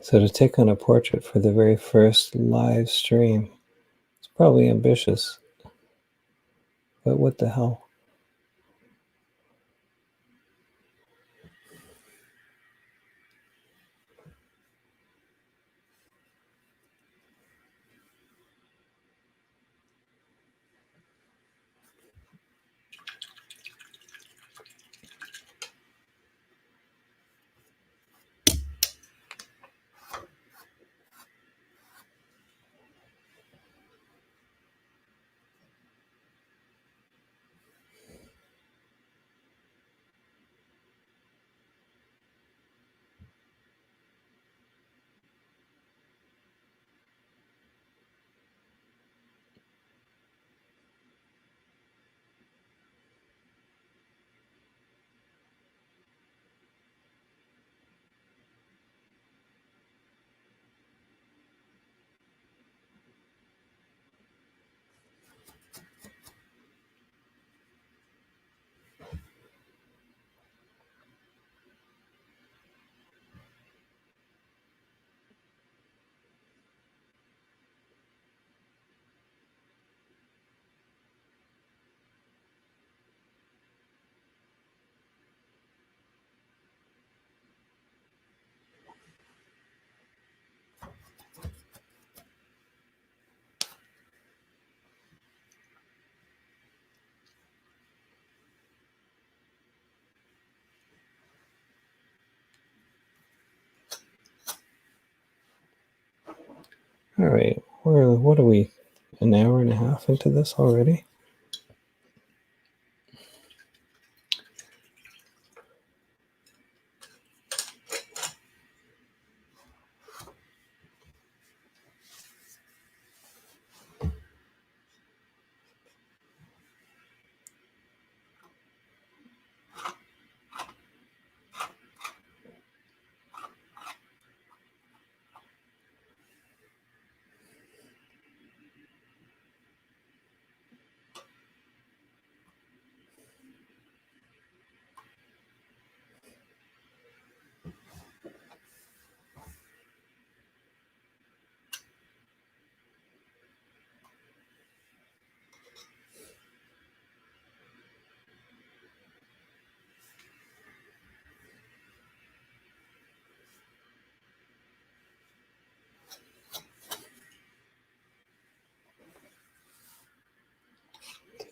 So to take on a portrait for the very first live stream, it's probably ambitious, but what the hell? All right, what are we, an hour and a half into this already?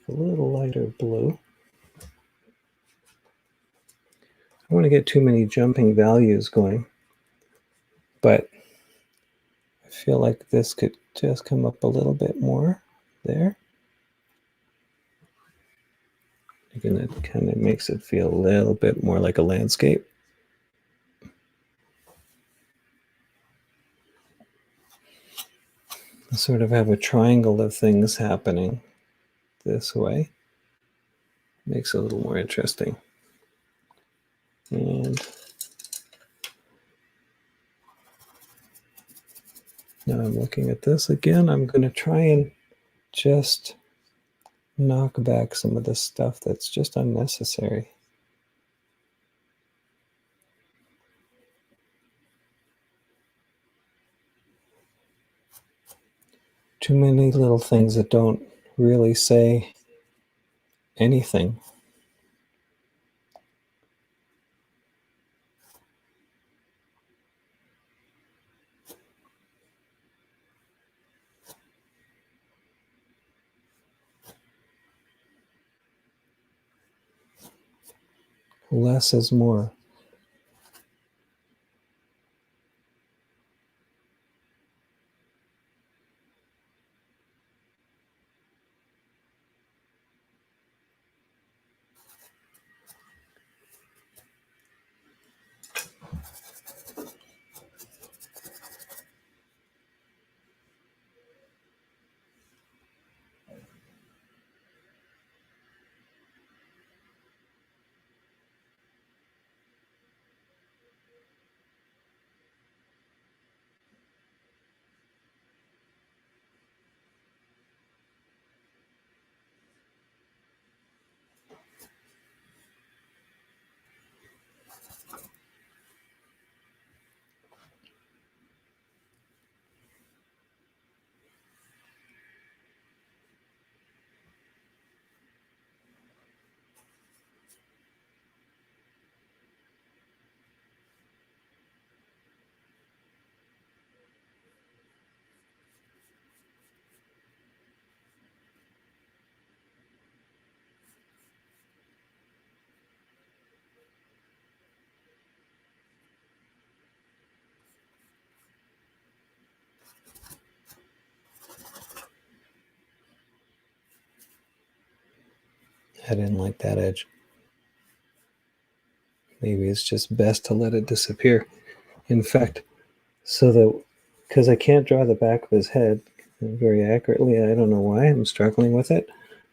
A little lighter blue. I don't want to get too many jumping values going, but I feel like this could just come up a little bit more there. And it kind of makes it feel a little bit more like a landscape. I sort of have a triangle of things happening this way. Makes it a little more interesting. And now I'm looking at this again. I'm going to try and just knock back some of the stuff that's just unnecessary. Too many little things that don't really say anything. Less is more. I didn't like that edge. Maybe it's just best to let it disappear. In fact, so that, because I can't draw the back of his head very accurately, I don't know why, I'm struggling with it.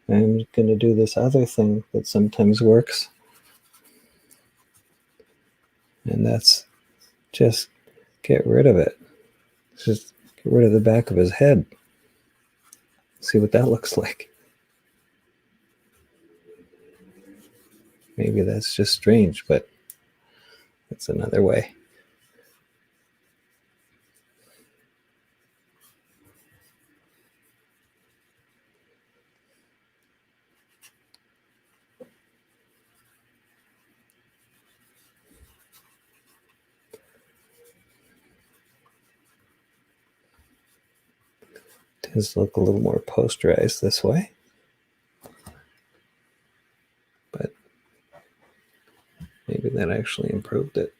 I'm going to do this other thing that sometimes works. And that's just get rid of it. Just get rid of the back of his head. See what that looks like. Maybe that's just strange, but it's another way. Tends to look a little more posterized this way. But maybe that actually improved it.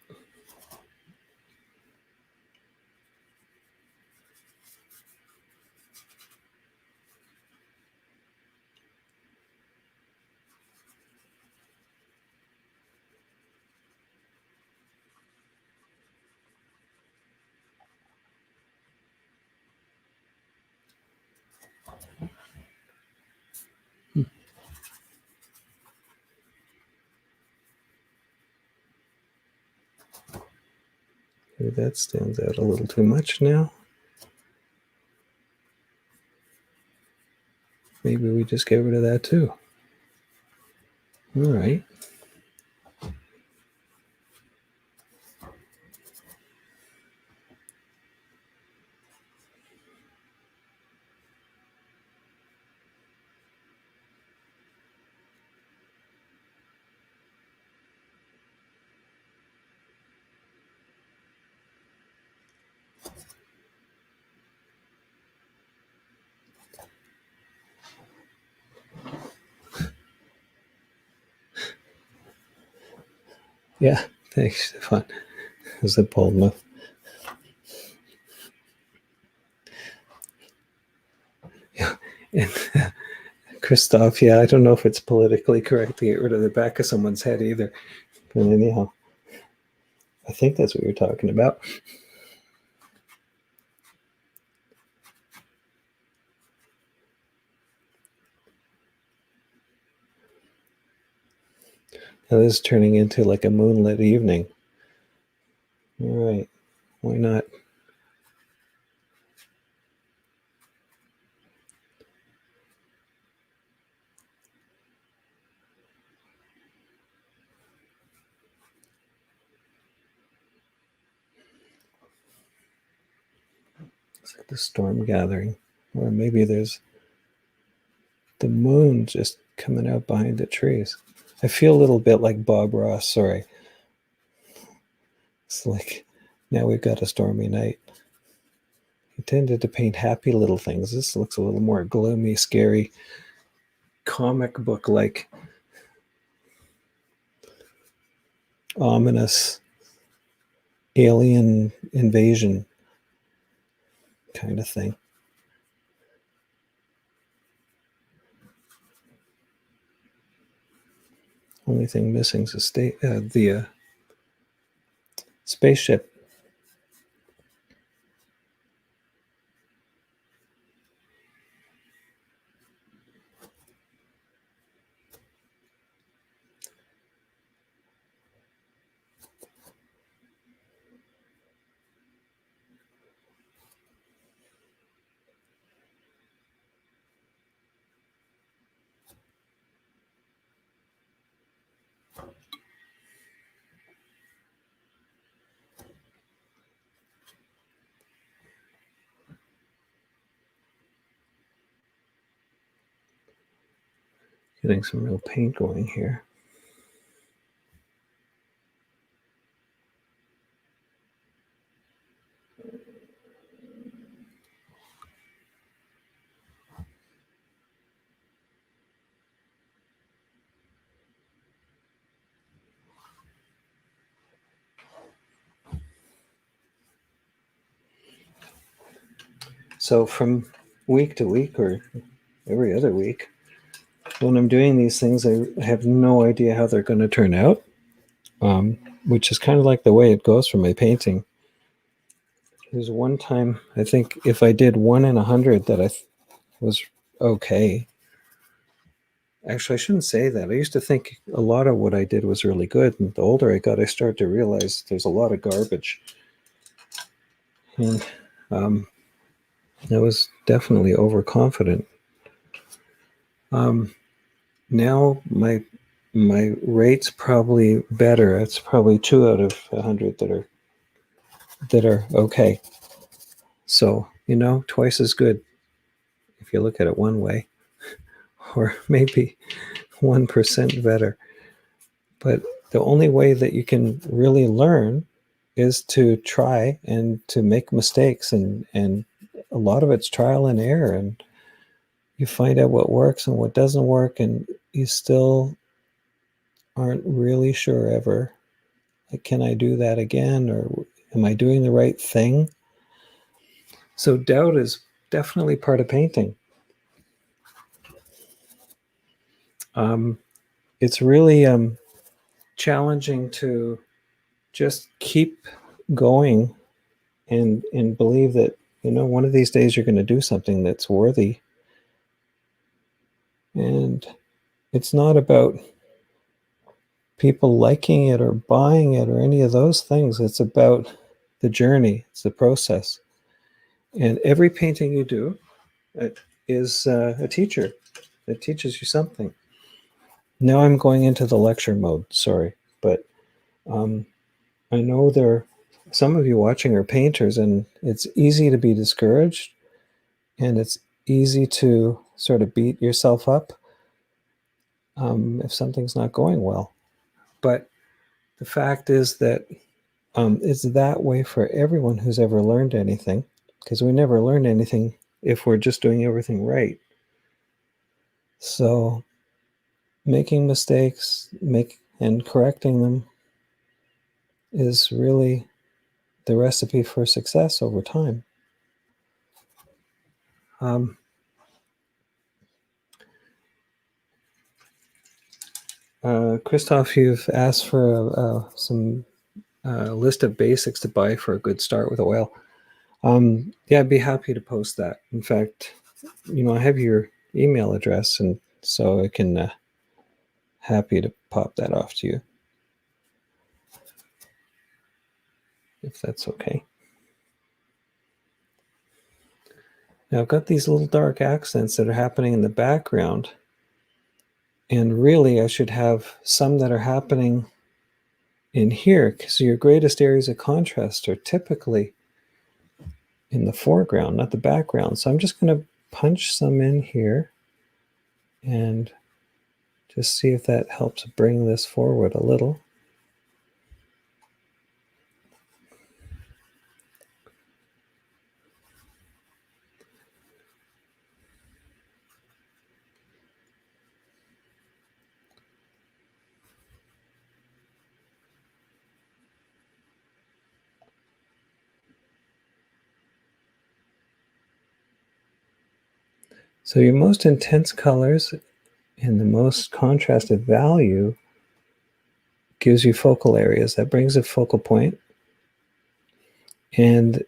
Maybe that stands out a little too much now. Maybe we just get rid of that too. All right. Yeah, thanks, Stefan. It was a bold move. Yeah, and Christoph, yeah, I don't know if it's politically correct to get rid of the back of someone's head either. But anyhow, I think that's what you're talking about. Now this is turning into like a moonlit evening. All right, why not? It's like the storm gathering, or maybe there's the moon just coming out behind the trees. I feel a little bit like Bob Ross. Sorry, it's like now we've got a stormy night. He tended to paint happy little things. This looks a little more gloomy, scary, comic book like, ominous alien invasion kind of thing. Only thing missing is the spaceship. Getting some real paint going here. So from week to week or every other week, when I'm doing these things, I have no idea how they're going to turn out, which is kind of like the way it goes for my painting. There's one time, I think if I did 1 in 100 that was okay. Actually, I shouldn't say that. I used to think a lot of what I did was really good. And the older I got, I started to realize there's a lot of garbage. And I was definitely overconfident. Now my rate's probably better. It's probably 2 out of 100 that are okay. So, twice as good if you look at it one way, or maybe 1% better. But the only way that you can really learn is to try and to make mistakes, and a lot of it's trial and error, and you find out what works and what doesn't work, and you still aren't really sure ever, like, can I do that again, or am I doing the right thing? So doubt is definitely part of painting. It's really challenging to just keep going and believe that, one of these days you're going to do something that's worthy. And it's not about people liking it or buying it or any of those things. It's about the journey, it's the process. And every painting you do is a teacher that teaches you something. Now I'm going into the lecture mode, sorry, but I know some of you watching are painters, and it's easy to be discouraged, and it's easy to sort of beat yourself up if something's not going well. But the fact is that it's that way for everyone who's ever learned anything, because we never learn anything if we're just doing everything right. So making mistakes, and correcting them is really the recipe for success over time. Christoph, you've asked for some list of basics to buy for a good start with oil. Yeah, I'd be happy to post that. In fact, I have your email address, and so I can happy to pop that off to you, if that's okay. Now I've got these little dark accents that are happening in the background, and really I should have some that are happening in here, because your greatest areas of contrast are typically in the foreground, not the background. So I'm just going to punch some in here and just see if that helps bring this forward a little. So your most intense colors and the most contrasted value gives you focal areas. That brings a focal point. And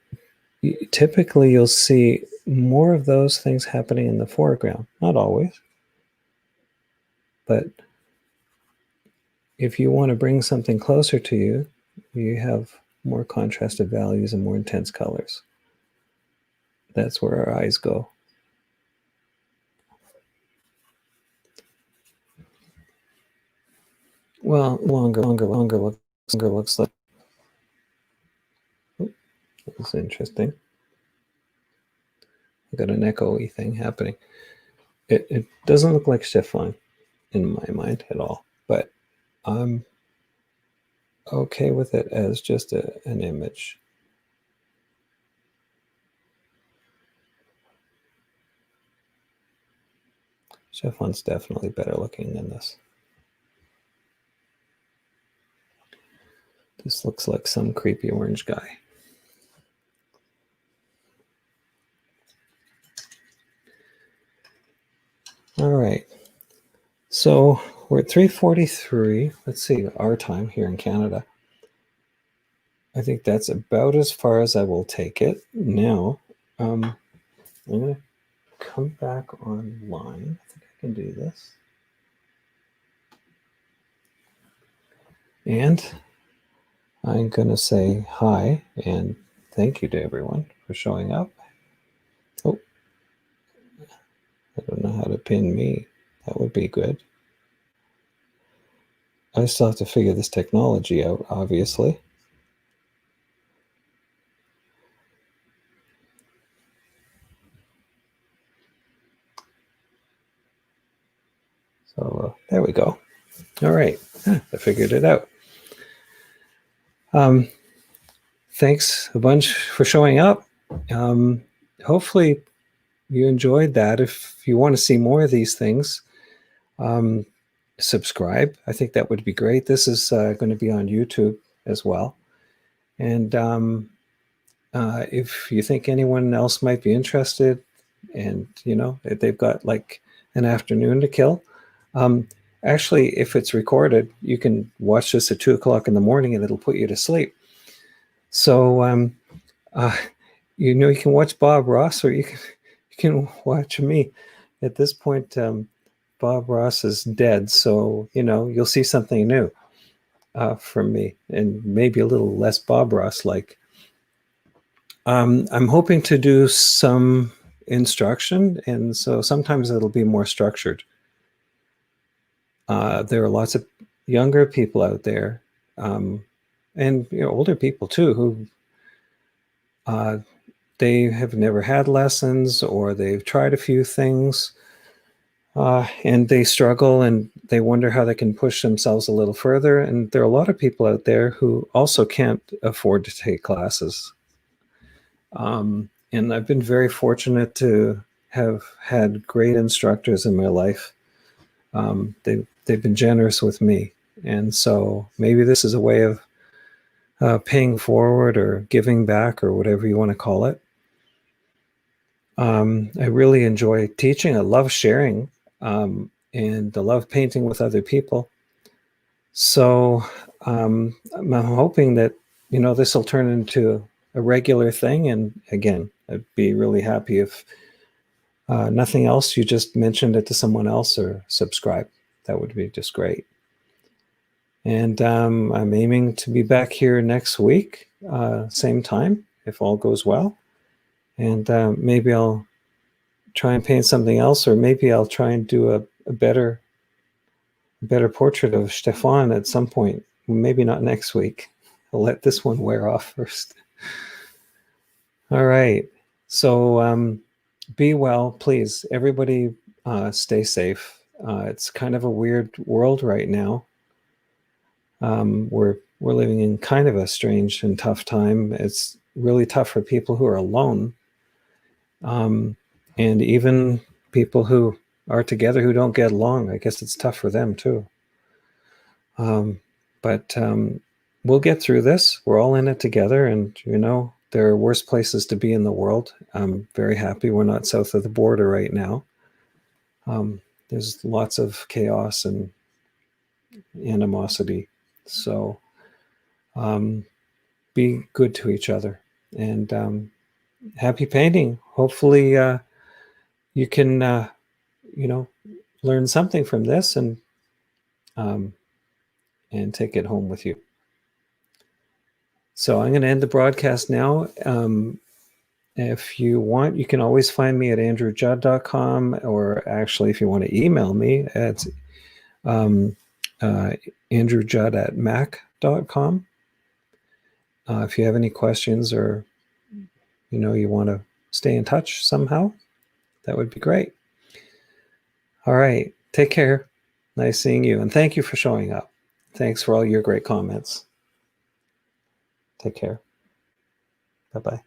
typically you'll see more of those things happening in the foreground. Not always. But if you want to bring something closer to you, you have more contrasted values and more intense colors. That's where our eyes go. Well, longer looks like. Oh, that's interesting. I got an echo-y thing happening. It doesn't look like chiffon in my mind at all, but I'm okay with it as just an image. Chiffon's definitely better looking than this. This looks like some creepy orange guy. All right. So we're at 3:43. Let's see our time here in Canada. I think that's about as far as I will take it. Now, I'm going to come back online. I think I can do this. And I'm going to say hi and thank you to everyone for showing up. Oh, I don't know how to pin me. That would be good. I still have to figure this technology out, obviously. So there we go. All right, I figured it out. Thanks a bunch for showing up. Hopefully you enjoyed that. If you want to see more of these things, subscribe. I think that would be great. This is going to be on YouTube as well. And if you think anyone else might be interested, and if they've got like an afternoon to kill, actually, if it's recorded, you can watch this at 2 o'clock in the morning and it'll put you to sleep. So you can watch Bob Ross, or you can watch me. At this point, Bob Ross is dead, so you'll see something new from me, and maybe a little less Bob Ross like. I'm hoping to do some instruction, and so sometimes it'll be more structured. There are lots of younger people out there, and older people too, who they have never had lessons, or they've tried a few things, and they struggle, and they wonder how they can push themselves a little further. And there are a lot of people out there who also can't afford to take classes. And I've been very fortunate to have had great instructors in my life. They've been generous with me, and so maybe this is a way of paying forward or giving back or whatever you want to call it. I really enjoy teaching. I love sharing, and I love painting with other people. So I'm hoping that this will turn into a regular thing. And again, I'd be really happy if nothing else, you just mentioned it to someone else or subscribe. That would be just great. And I'm aiming to be back here next week, same time, if all goes well. And maybe I'll try and paint something else, or maybe I'll try and do a better portrait of Stefan at some point. Maybe not next week. I'll let this one wear off first. All right. So be well, please. Everybody stay safe. It's kind of a weird world right now. We're living in kind of a strange and tough time. It's really tough for people who are alone, and even people who are together who don't get along. I guess it's tough for them too. But we'll get through this. We're all in it together, and there are worse places to be in the world. I'm very happy we're not south of the border right now. There's lots of chaos and animosity. So be good to each other, and happy painting. Hopefully you can learn something from this and take it home with you. So I'm going to end the broadcast now. If you want, you can always find me at andrewjudd.com, or actually, if you want to email me, it's andrewjudd@mac.com. If you have any questions, or you want to stay in touch somehow, that would be great. All right. Take care. Nice seeing you. And thank you for showing up. Thanks for all your great comments. Take care. Bye-bye.